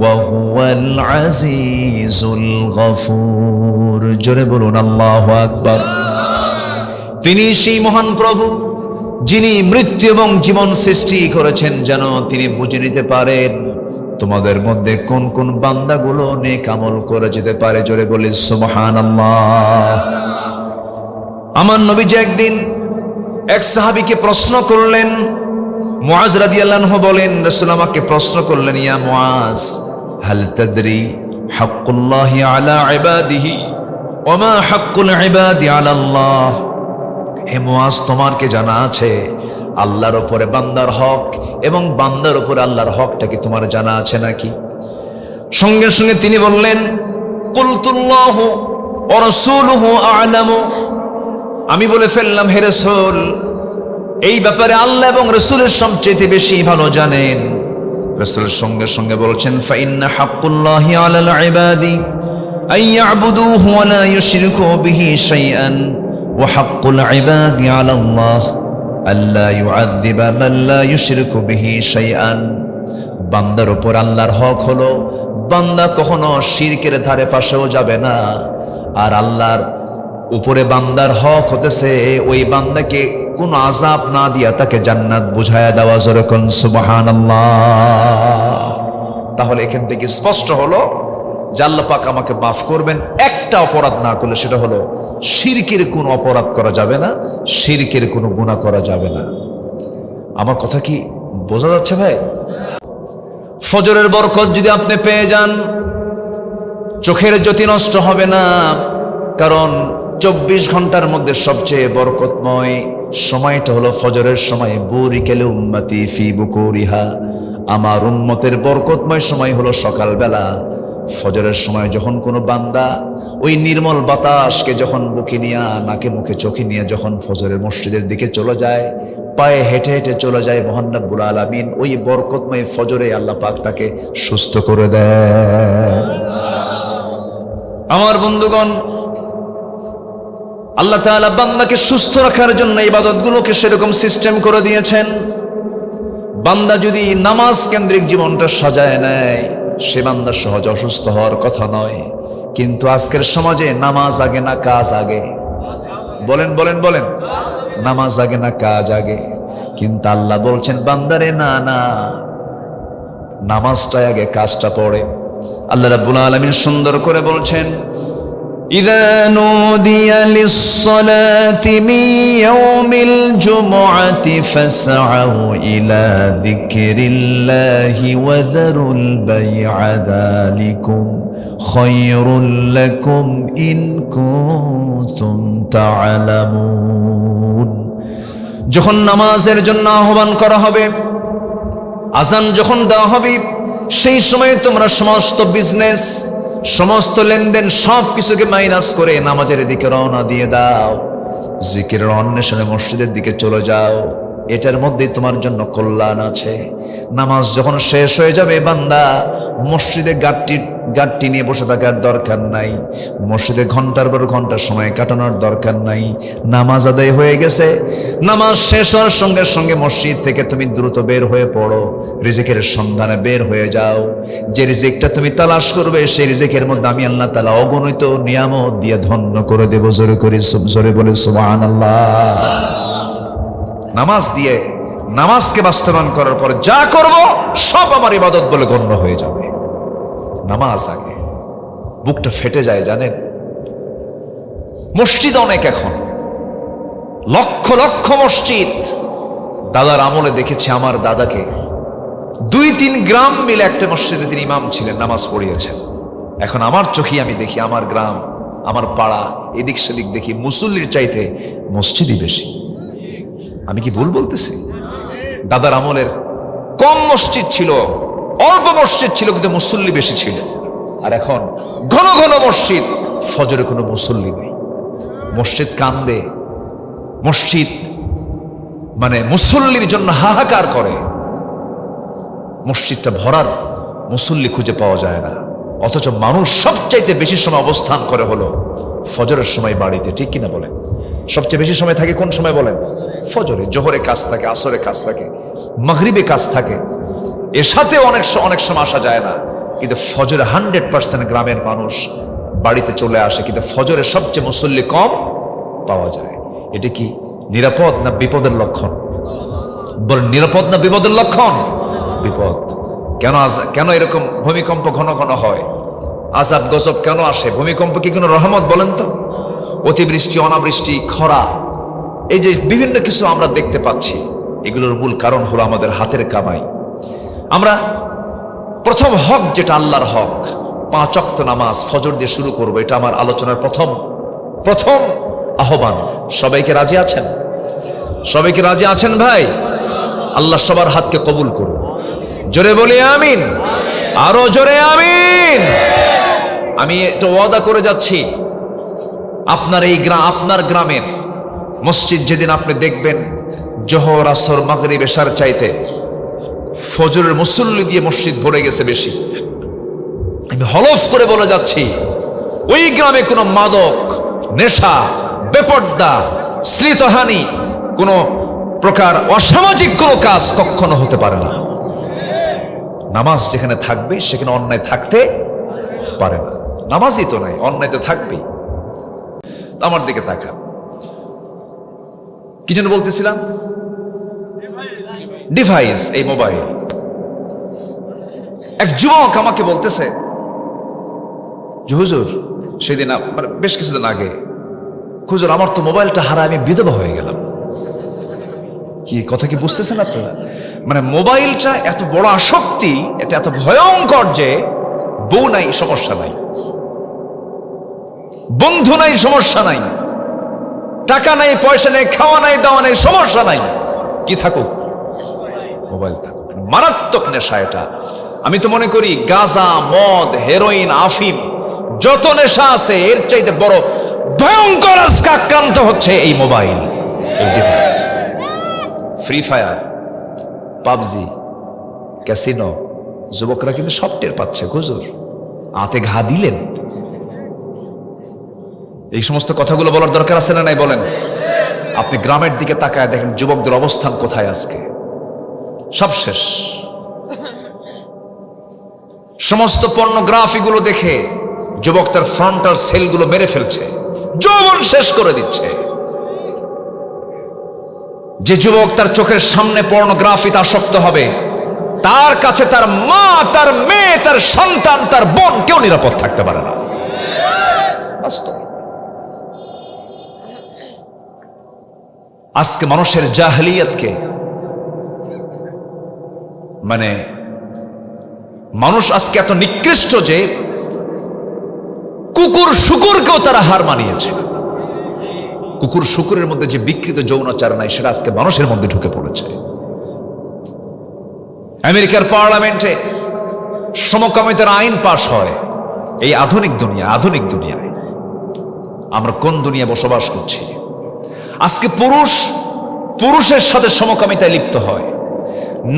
ওয়া হুয়াল আজিজুল গফুর। জোরে বলুন আল্লাহু আকবার। তিনি সেই মহান প্রভু যিনি মৃত্যু এবং জীবন সৃষ্টি করেছেন, যেন তিনি বুঝে নিতে পারেন তোমাদের মধ্যে কোন কোন বান্দাগুলো নেক আমল করে যেতে পারে। জোরে বলি সুবহানাল্লাহ। আমার নবীজি একদিন এক সাহাবীকে প্রশ্ন করলেন, মুআজ রাদিয়াল্লাহু আনহু বলেন, রাসূল আমাকে প্রশ্ন করলেন, ইয়া মুআজ হাল তাদরি হাক্কুল্লাহি আলা ইবাদিহি ওয়া মা হাক্কুল ইবাদি আলা আল্লাহ। হে মুআজ, তোমার কি জানা আছে আল্লাহর উপরে বান্দার হক এবং বান্দার উপরে আল্লাহর হকটা কি তোমার জানা আছে নাকি? সঙ্গে সঙ্গে তিনি বললেন, কুলতুল্লাহু ওয়া রাসূলুহু আ'লামু। আমি বলে ফেললাম, হে রাসূল, এই ব্যাপারে আল্লাহ এবং রাসূলের সবচেয়ে বেশি ভালো জানেন। রাসূলের সঙ্গে সঙ্গে বলছেন ফাইন্না হাক্কুল্লাহি আলাল ইবাদি আইয়াবুদুহু ওয়া লা ইউশরিকু বিহি শাইআন ওয়া হাক্কুল ইবাদি আলাল্লাহ আল্লা ইউআযযিবা মান লা ইউশরিকু বিহি শাইআন। বান্দার উপর আল্লাহর হক হলো বান্দা কখনো শিরকের ধারে পাশেও যাবে না, আর আল্লাহর উপরে বান্দার হক হতেছে ওই বান্দাকে কোন আযাব না দিয়া তাকে জান্নাত বুঝায়া দেওয়া। জোরে কোন সুবহানাল্লাহ। তাহলে এখান থেকে স্পষ্ট হলো যে আল্লাহ পাক আমাকে মাফ করবেন একটা অপরাধ না করলে, সেটা হলো শিরকের কোন অপরাধ করা যাবে না, শিরকের কোন গুনাহ করা যাবে না। আমার কথা কি বোঝা যাচ্ছে ভাই? ফজরের বরকত যদি আপনি পেয়ে যান, চোখের জ্যোতি নষ্ট হবে না, কারণ 24 ঘন্টার মধ্যে সবচেয়ে বরকতময় সময়টা হলো ফজরের সময়। বুরিকালে উম্মতি ফি বুকুরিহা, আমার উম্মতের বরকতময় সময় হলো সকালবেলা। ফজরের সময় যখন কোনো বান্দা ওই নির্মল বাতাসকে যখন বুকে নিয়ে, নাকে মুখে চোখে নিয়ে যখন ফজরের মসজিদের দিকে চলে যায়, পায়ে হেঁটে হেঁটে চলে যায়, মহান রব্বুল আলামিন ওই বরকতময় ফজরে আল্লাহ পাক তাকে সুস্থ করে দেয়। আমার বন্ধুগণ, আল্লাহ তাআলা বান্দাকে সুস্থ রাখার জন্য ইবাদতগুলোকে সেরকম সিস্টেম করে দিয়েছেন। বান্দা যদি নামাজ কেন্দ্রিক জীবনটা সাজায় নেয়, সে বান্দা সহজে অসুস্থ হওয়ার কথা নয়। কিন্তু আজকের সমাজে নামাজ আগে না কাজ আগে? বলেন বলেন বলেন, নামাজ আগে না কাজ আগে? কিন্তু আল্লাহ বলছেন বান্দারে না না, নামাজটা আগে, কাজটা পড়ে। আল্লাহ রাব্বুল আলামিন সুন্দর করে বলছেন إذا نودي للصلاة من يوم الجمعة فاسعوا إلى ذكر الله وذروا البيع ذلكم خير لكم إن كنتم تعلمون। যখন নামাজের জন্য আহ্বান করা হবে, আযান যখন দেওয়া হবে, সেই সময় তোমরা সমস্ত বিজনেস, সমস্ত লেনদেন সব কিছুকে মাইনাস করে নামাজের দিকে রওনা দিয়ে দাও, জিকিরের অন্বেষণে মসজিদের দিকে চলে যাও। এটার মধ্যেই তোমার জন্য কল্যাণ আছে। নামাজ যখন শেষ হয়ে যাবে, বান্দা মসজিদে গাট্টি নিয়ে বসে থাকার দরকার নাই, মসজিদে ঘন্টার পর ঘন্টা সময় কাটানোর দরকার নাই। নামাজ আদায় হয়ে গেছে, নামাজ শেষ হওয়ার সঙ্গে সঙ্গে মসজিদ থেকে তুমি দ্রুত বের হয়ে পড়ো, রিজিকের সন্ধানে বের হয়ে যাও। যে রিজিকটা তুমি তালাশ করবে, সেই রিজিকের মধ্যে আমি আল্লাহ তাআলা অগণিত নিয়ামত দিয়ে ধন্য করে দেব। জোরে বলে সুবহানাল্লাহ। নামাজ দিয়ে, নামাজকে বাস্তবায়ন করার পর যা করব সব আমার ইবাদত বলে গণ্য হয়ে যাবে। নামাজ আগে। বুকটা ফেটে যায় জানেন, মসজিদ অনেক, এখন লক্ষ লক্ষ মসজিদ। দাদার আমলে দেখেছি, আমার দাদাকে 2-3 গ্রাম মিলে একটা মসজিদে তিনি ইমাম ছিলেন, নামাজ পড়িয়েছেন। এখন আমার চোখে আমি দেখি, আমার গ্রাম, আমার পাড়া, এদিক সেদিক দেখি মুসল্লির চাইতে মসজিদই বেশি। আমি কি ভুল বলতেছি? দাদার আমলের কম মসজিদ ছিল, অল্প মসজিদ ছিল, কিন্তু মুসল্লি বেশি ছিল। আর এখন ঘন ঘন মসজিদ, ফজরে কোনো মুসল্লি নেই। মসজিদ কান্দে, মসজিদ মানে মুসল্লির জন্য হাহাকার করে। মসজিদটা ভরার মুসল্লি খুঁজে পাওয়া যায় না, অথচ মানুষ সবচাইতে বেশি সময় অবস্থান করে হলো ফজরের সময় বাড়িতে। ঠিক কিনা বলেন? সবচেয়ে বেশি সময় থাকে কোন সময় বলেন? ফজরে। জোহরে কাজ থাকে, আসরে কাজ থাকে, মাগরিবে কাজ থাকে, এর সাথে অনেক সময় আসা যায় না। কিন্তু ফজরে 100% গ্রামের মানুষ বাড়িতে চলে আসে, কিন্তু ফজরে সবচেয়ে মুসল্লি কম পাওয়া যায়। এটা কি নিরাপদ না বিপদের লক্ষণ? বলেন, নিরাপদ না বিপদের লক্ষণ? বিপদ। কেন এরকম ভূমিকম্প ঘন ঘন হয়? আযাব গজব কেন আসে? ভূমিকম্প কি কোনো রহমত? বলেন তো। অতিবৃষ্টি, অনাবৃষ্টি, খরা, এই যে বিভিন্ন কিছু আমরা দেখতে পাচ্ছি, এগুলোর মূল কারণ হলো আমাদের হাতের কামাই। আমরা প্রথম হক, যেটা আল্লাহর হক, 5 ওয়াক্ত নামাজ ফজর দিয়ে শুরু করব, এটা আমার আলোচনার প্রথম আহ্বান। সবাইকে রাজি আছেন? সবাইকে রাজি আছেন ভাই? আল্লাহ সবার হাতকে কবুল করুন। জোরে বলি আমিন, আরো জোরে আমিন। আমি এটা ওয়াদা করে যাচ্ছি, আপনার গ্রামের মসজিদ যেদিন আপনি দেখবেন জোহর আসর মাগরিব এশার চাইতে ফজরের মুসল্লি দিয়ে মসজিদ ভরে গেছে বেশি। আমি হলফ করে বলে যাচ্ছি, ওই গ্রামে কোনো মাদক, নেশা, বেপর্দা, শ্লীলতাহানি, কোনো প্রকার অসামাজিক কোনো কাজ কখনো হতে পারে না। নামাজ যেখানে থাকবে সেখানে অন্যায় থাকতে পারে না। নামাজই তো নাই, অন্যায় তো থাকবেই। আমার দিকে তাকা, কি যেন বলতেছিলাম, ডিভাইস, এই মোবাইল। এক যুবক আমাকে বলতেছে যে হুজুর, সেদিন বেশ কিছুদিন আগে, হুজুর আমার তো মোবাইলটা হারায় আমি বিধবা হয়ে গেলাম। কি কথা কি বুঝতেছেন আপনারা? মানে মোবাইলটা এত বড় আসক্তি, এটা এত ভয়ঙ্কর যে বউ নাই সমস্যা নাই, বন্ধু নাই সমস্যা নাই, টাকা নাই পয়সা নেই, খাওয়া নাই দাওয়া নাই, সমস্যা নাই, কি থাকুক, মোবাইল থাকুক। মারাত্মক নেশা এটা। আমি তো মনে করি গাঁজা, মদ, হেরোইন, আফিম, যত নেশা আছে এর চাইতে বড় ভয়ঙ্কর আজকে আক্রান্ত হচ্ছে এই মোবাইল, এই device. Free fire, PUBG, casino, যুবকরা কিন্তু সব টের পাচ্ছে। হুজুর আতে ঘা দিলেন। এই সমস্ত কথাগুলো বলার দরকার আছে না নাই বলেন? আপনি গ্রামের দিকে তাকায় দেখেন যুবকদের অবস্থান কোথায় আজকে, সব শেষ। সমস্ত পর্নোগ্রাফিগুলো দেখে যুবক তার ফ্রন্টাল সেলগুলো মেরে ফেলছে, যৌবন শেষ করে দিচ্ছে। যে যুবক তার চোখের সামনে পর্নোগ্রাফিতে আসক্ত হবে, তার কাছে তার মা, তার মেয়ে, তার সন্তান, তার বোন কেউ নিরাপদ থাকতে পারে না। বাস্তব। আজকে মানুষের জাহেলিয়াতকে, মানে মানুষ আজকে এত নিকৃষ্ট যে কুকুর শুকুরকেও তারা হার মানিয়েছে। কুকুর শুকুরের মধ্যে যে বিকৃত যৌনাচার নাই সেটা আজকে মানুষের মধ্যে ঢুকে পড়েছে। আমেরিকার পার্লামেন্টে সমকামিতার আইন পাশ হয়। এই আধুনিক দুনিয়ায় আমরা কোন দুনিয়া বসবাস করছি? আজকে পুরুষের সাথে সমকামিতায় লিপ্ত হয়,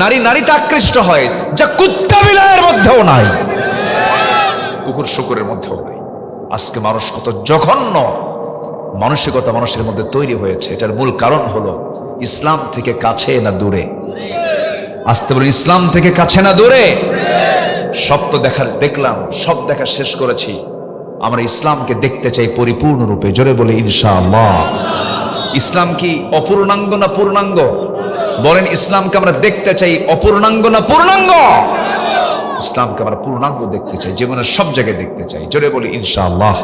নারীতে আকৃষ্ট হয়, যা কুত্তা বিলায়ের মধ্যেও নাই, কুকুর শুকুরের মধ্যেও নাই। আজকে মানুষ কত জঘন্য মানসিকতা মানুষের মধ্যে তৈরি হয়েছে। এটার মূল কারণ হলো ইসলাম থেকে কাছে না দূরে। আসতে বলি, ইসলাম থেকে কাছে না দূরে। সব তো দেখলাম, সব দেখা শেষ করেছি। আমরা ইসলামকে দেখতে চাই পরিপূর্ণ রূপে। জোরে বলি ইনশাআল্লাহ। ইসলাম কি অপূর্ণাঙ্গ না পূর্ণাঙ্গ? বলেন, ইসলামকে আমরা দেখতে চাই অপূর্ণাঙ্গ না পূর্ণাঙ্গ? ইসলামকে আমরা পূর্ণাঙ্গ দেখতে চাই, জীবনের সব জায়গায় দেখতে চাই। জোরে বলি ইনশাআল্লাহ।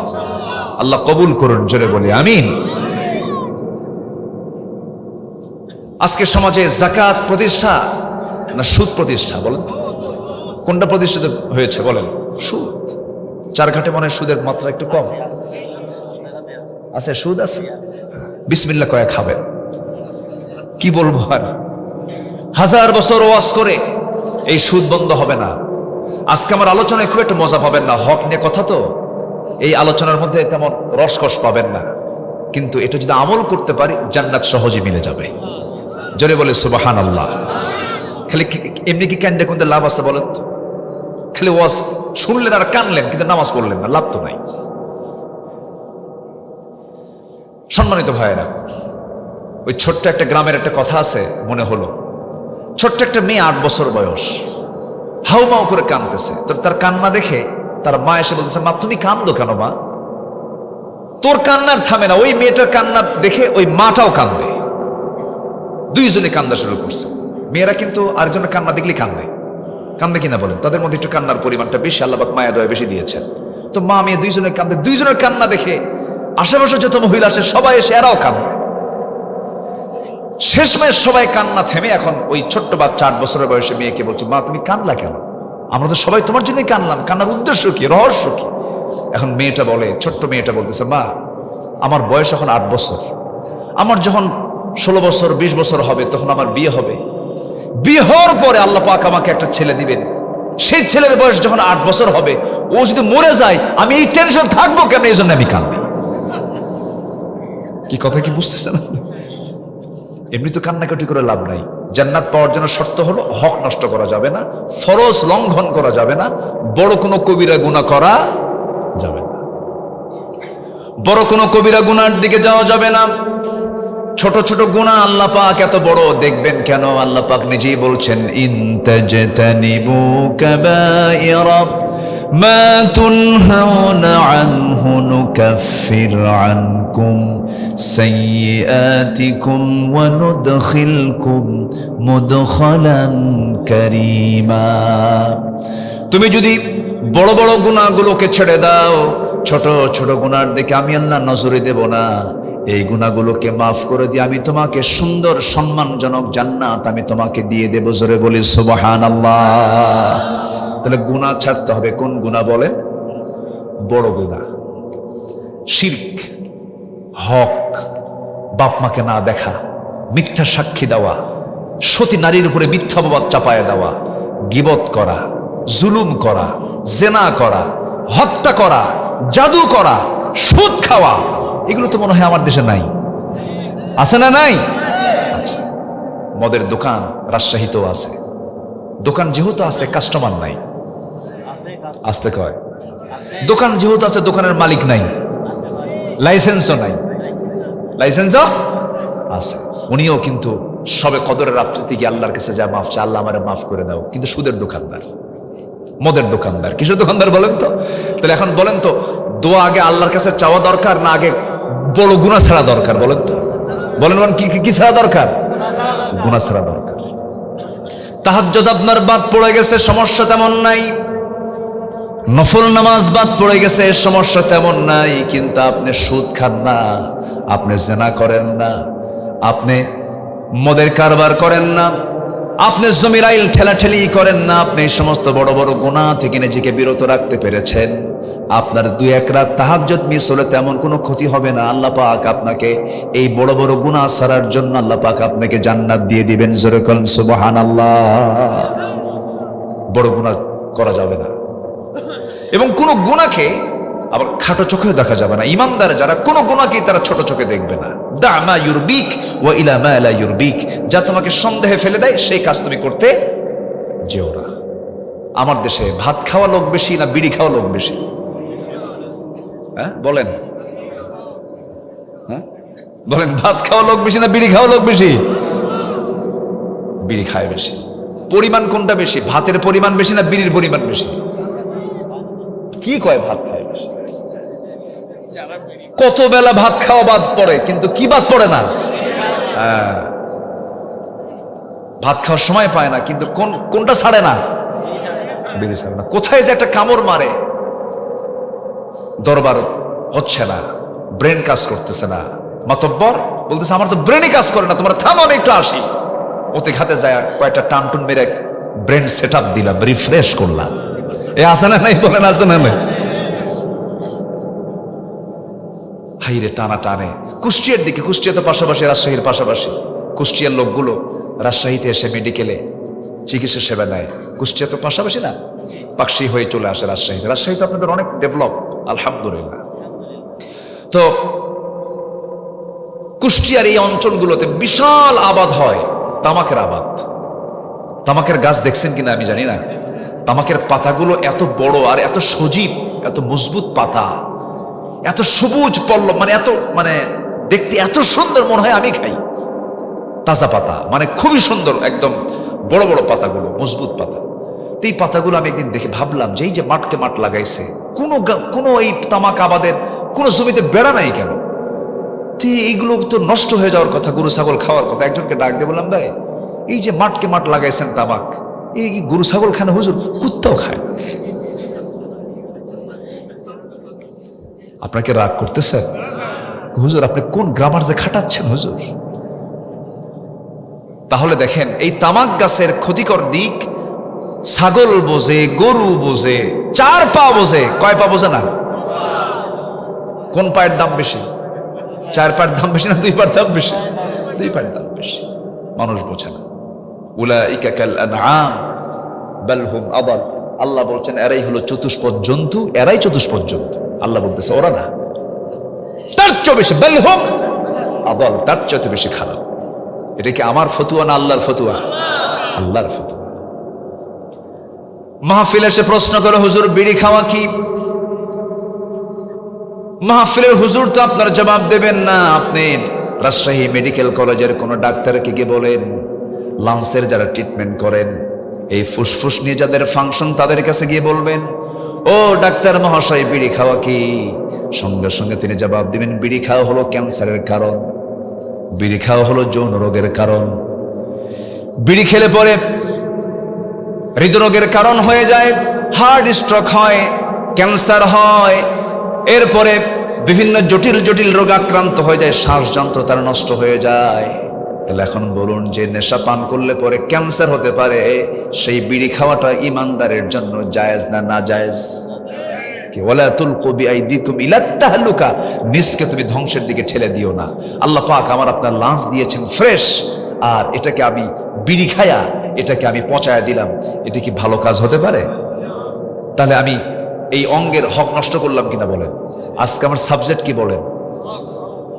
আল্লাহ কবুল করুন, জোরে বলি আমিন। আজকে সমাজে যাকাত প্রতিষ্ঠা না সুদ প্রতিষ্ঠা? বলেন তো, কোনটা প্রতিষ্ঠিত হয়েছে বলেন? সুদ। চারঘাটে মনে হয় সুদের মাত্রা একটু কম আছে। সুদ আছে, বিসমিল্লাহ কয়ে খাবেন। কি বলবো আর, 1000 বছর ওয়াজ করে এই সুদ বন্ধ হবে না। আজকে আমার আলোচনায় খুব একটা মজা পাবেন না, হক নিয়ে কথা তো, এই আলোচনার মধ্যে তেমন রসকস পাবেন না। কিন্তু এটা যদি আমল করতে পারি জান্নাত সহজে মিলে যাবে। জোরে বলে সুবহানাল্লাহ। খালি এমনি কি কান্দে কোনতে লাভ আছে বলেন তো? খালি ওয়াজ শুনলেন আর কানলেন, কিন্তু নামাজ পড়লেন না, লাভ তো নাই। সম্মানিত ভাইয়েরা, ওই ছোট্ট একটা গ্রামের একটা কথা আছে মনে হলো। ছোট্ট একটা মেয়ে 8 বছর বয়স, হাউমাউ করে কাঁদতেছে। তো তার কান্না দেখে তার মা এসে বলতেছে, মা তুমি কান্দো কেন মা? তোর কান্নার থামে না, ওই মেয়েটার কান্না দেখে ওই মাটাও কান্দে। দুইজনে কান্দা শুরু করছে। মেয়েরা কিন্তু আরেকজনের কান্না দেখলে কান্দে কিনা বলেন? তাদের মধ্যে একটু কান্নার পরিমাণটা বেশি, আল্লাহ পাক মায়া দয়া বেশি দিয়েছেন। তো মা মেয়ে দুইজনের কান্দে, দুইজনের কান্না দেখে আশেপাশে যত মহিলা আসে সবাই এসে এরাও কান্দে। শেষমেশ সবাই কান্না থেমে এখন ওই ছোট্ট বাচ্চা 8 বছরের বয়সে মেয়েকে বলছে, মা তুমি কান্দলা কেন? আমরা তো সবাই তোমার জন্যই কানলাম, কান্নার উদ্দেশ্য কি, রহস্য কি? এখন মেয়েটা বলে, ছোট্ট মেয়েটা বলতেছে, মা আমার বয়স এখন 8 বছর, আমার যখন 16 বছর 20 বছর হবে তখন আমার বিয়ে হবে। বিয়ে হওয়ার পরে আল্লাহ পাক আমাকে একটা ছেলে দিবেন। সেই ছেলের বয়স যখন 8 বছর হবে, ও যদি মরে যায় আমি এই টেনশন থাকবো কেন? এই জন্য আমি কাঁদবি। কি কথা কি বুঝতেছেন? এমনি তো কান্নাকাটি করে লাভ নাই। জান্নাত পাওয়ার জন্য শর্ত হলো হক নষ্ট করা যাবে না, ফরজ লঙ্ঘন করা যাবে না, বড় কোনো কবিরা গুনাহ করা যাবে না, বড় কোনো কবিরা গুনার দিকে যাওয়া যাবে না। ছোট ছোট গুনাহ আল্লাহ পাক এত বড় দেখবেন কেন? আল্লাহ পাক নিজেই বলছেন, ইন তাজতানিবু কাবাইরা মা তুনহাউনা আনহু নুকাফির আনকুম সাইয়্যাতিকুম ওয়া নুদখিলকুম মুদখালান কারীমা। তুমি যদি বড় বড় গুনাহগুলোকে ছেড়ে দাও, ছোট ছোট গুনার দিকে আমি আল্লাহ নজরে দেব না। এই গুনাহগুলোকে মাফ করে দিয়ে আমি তোমাকে সুন্দর সম্মানজনক জান্নাত আমি তোমাকে দিয়ে দেব। জোরে বলি সুবহানাল্লাহ। তাহলে গুনাহ ছাড়তে হবে। কোন গুনাহ বলেন? বড় গুনাহ, শিরক, হক, বাপ মাকে না দেখা, মিথ্যা সাক্ষী দেওয়া, সতী নারীর উপরে মিথ্যা অপবাদ চাপায় দেওয়া, গীবত করা, জুলুম করা, জেনা করা, হত্যা করা, জাদু করা, সুদ খাওয়া, এগুলো তো মনে হয় আমার দেশে নাই। আছে না? নাই। আচ্ছা, মদের দোকান রাজশাহীতেও আছে। দোকান যেহেতু আছে, কাস্টমার নাই। আসতে কয়, দোকান যেহেতু আছে, দোকানের মালিক নাই, লাইসেন্সও নাই। লাইসেন্সও আছে, উনিও কিন্তু সবে কদরের রাত্রিতে গিয়ে আল্লাহর কাছে যা মাফ চায়, আল্লাহ আমারে মাফ করে দাও, কিন্তু সুদের দোকানদার, মদের দোকানদার। কিসের দোকানদার বলেন তো? তাহলে এখন বলেন তো, দোয়া আগে আল্লাহর কাছে চাওয়া দরকার না আগে বড় গুনাহ ছাড়া দরকার? বলেন তো, বলেন কি ছাড়া দরকার? গুনাহ ছাড়া দরকার। তাহাজ্জুদ আপনার বাদ পড়ে গেছে, সমস্যা তেমন নাই। নফল নামাজ বাদ পড়ে গেছে, সমস্যা তেমন নাই। কিন্তু আপনি সুদ খান না, আপনি জেনা করেন না, আপনি মদের কারবার করেন না, আপনি জমির আইল ঠেলাঠেলি করেন না, আপনি এই সমস্ত বড় বড় গুনাহ থেকে নিজেকে বিরত রাখতে পেরেছেন, আপনার 2-1 রাত তাহাজ্জুদ মিস হলে তেমন কোনো ক্ষতি হবে না। আল্লাহ পাক আপনাকে এই বড় বড় গুনাহ ছাড়ার জন্য আল্লাহ পাক আপনাকে জান্নাত দিয়ে দিবেন। জোরে বলেন সুবহানাল্লাহ। বড় গুনাহ করা যাবে না, এবং কোনো গুনাহকে আবার খাটো চোখে দেখা যাবে না। ইমানদার যারা কোনো গুনাহকে তারা ছোট চোখে দেখবে না। দা মা ইউরবিক ওয়া ইলা মা লা ইউরবিক, যা তোমাকে সন্দেহে ফেলে দেয় সেই কাজ তুমি করতে যেও না। আমার দেশে ভাত খাওয়া লোক বেশি না বিড়ি খাওয়া লোক বেশি? হ্যাঁ বলেন, হ্যাঁ বলেন, ভাত খাওয়া লোক বেশি না বিড়ি খাওয়া লোক বেশি? বিড়ি খায় বেশি। পরিমাণ কোনটা বেশি? ভাতের পরিমাণ বেশি না বিড়ির পরিমাণ বেশি? কি কয় ভাত খায় বেশি? কত বেলা ভাত খাওয়া বাদ পড়ে, কিন্তু কি বাদ পড়ে না? ভাত খাওয়ার সময় পায় না, কিন্তু কোনটা ছাড়ে না? বিড়ি ছাড়ে না। কোথায় যে একটা কামড় মারে, দরবার হচ্ছে না, ব্রেন কাজ করতেছে না, মাতব্বর বলতেছে আমার তো ব্রেনই কাজ করে না, তোমার থামো আমি একটু আসি। ওতে খাতে যায় কয়েকটা টানটুন মেরে ব্রেন সেট আপ দিলাম, রিফ্রেশ করলাম। এ আছে না নাই? বলেন আছে না নাই? হাইরে টানা টানে কুষ্টিয়ার দিকে। কুষ্টিয়া তো পাশাপাশি, রাজশাহীর পাশাপাশি। কুষ্টিয়ার লোকগুলো রাজশাহীতে এসে মেডিকেলে চিকিৎসা সেবা নেয়। কুষ্টিয়া তো পাশাপাশি না, পাকশি হয়ে চলে আসে রাজশাহীতে। রাজশাহী তো আপনাদের অনেক ডেভেলপ, আলহামদুলিল্লাহ। তো কুষ্টিয়ার এই অঞ্চলগুলোতে বিশাল আবাদ হয়, তামাকের আবাদ। তামাকের গাছ দেখছেন কিনা আমি জানি না। তামাকের পাতাগুলো এত বড় আর এত সজীব, এত মজবুত পাতা, এত সবুজ পল্লব, মানে দেখতে এত সুন্দর, মনে হয় আমি খাই। তাজা পাতা, মানে খুবই সুন্দর, একদম বড় বড় পাতাগুলো, মজবুত পাতা। এই পাতাগুলো আমি একদিন দেখে ভাবলাম যে এই যে মাঠকে মাঠ লাগাইছে, কোনো এই তামাক আবাদের কোনো জমিতে বেড়া নাই কেন? এইগুলো তো নষ্ট হয়ে যাওয়ার কথা, গরু ছাগল খাওয়ার কথা। একজনকে ডাক দিয়ে বললাম, ভাই এই যে মাঠকে মাঠ লাগাইছেন তামাক, এই গরু ছাগল খায় না? হুজুর কুত্তাও খায়। আপনাকে রাগ করতেছেন? হুজুর আপনি কোন গ্রামার যে খাটাচ্ছেন হুজুর? তাহলে দেখেন, এই তামাক গাছের ক্ষতিকর দিক ছাগল বোঝে, গরু বোঝে, 4 পা বোঝে। কয় পা বোঝে না? কোন পায়ের দাম বেশি? 4 পায়ের দাম বেশি না 2 পায়ের দাম বেশি? 2 পায়ের দাম বেশি। মানুষ বোঝে না। উলাইকা কাল আনআম বাল হুম আদাল। আল্লাহ বলছেন এরাই হলো চতুষ্পদ জন্তু, এরাই চতুষ্পদ জন্তু। আল্লাহ বলতেছে ওরা না, তার চেয়ে বেশি, বাল হুম আদাল, তার চেয়ে বেশি খারাপ। এটা কি আমার ফতুয়া না আল্লাহর ফতুয়া? আল্লাহর ফতুয়া। মাহফিলে এসে প্রশ্ন করে, হুজুর বিড়ি খাওয়া কি? মাহফিলের হুজুর তো আপনার জবাব দেবেন না। আপনি রাজশাহী মেডিকেল কলেজের কোন ডাক্তারকে গিয়ে বলেন, লাংসের যারা ট্রিটমেন্ট করেন, এই ফুসফুস নিয়ে যাদের ফাংশন, তাদের কাছে গিয়ে বলবেন, ও ডাক্তার মহাশয় বিড়ি খাওয়া কি? সঙ্গে সঙ্গে তিনি জবাব দিবেন, বিড়ি খাওয়া হলো ক্যান্সারের কারণ, বিড়ি খাওয়া হলো যৌন রোগের কারণ, বিড়ি খেলে পরে হৃদরোগের কারণ হয়ে যায়, হার্ট স্ট্রোক হয়, ক্যান্সার হয়, এরপরে বিভিন্ন জটিল জটিল রোগ আক্রান্ত হয়ে যায়, শ্বাসযন্ত্র তার নষ্ট হয়ে যায়। তাহলে এখন বলুন, যে নেশা পান করলে পরে ক্যান্সার হতে পারে, সেই বিড়ি খাওয়াটা ইমানদারের জন্য জায়েজ না না জায়েজ? ওয়ালা তুলকু বিআইদিকুম ইলা তাহলুকা, নিজকে তুমি ধ্বংসের দিকে ঠেলে দিও না। আল্লাহ পাক আমার আপনার লাঞ্চ দিয়েছেন ফ্রেশ, আর এটাকে আমি বিড়ি খায়া এটাকে আমি পচায়া দিলাম, এটা কি ভালো কাজ হতে পারে? তাহলে আমি এই অঙ্গের হক নষ্ট করলাম কিনা বলেন? আজকে আমার সাবজেক্ট কি বলেন?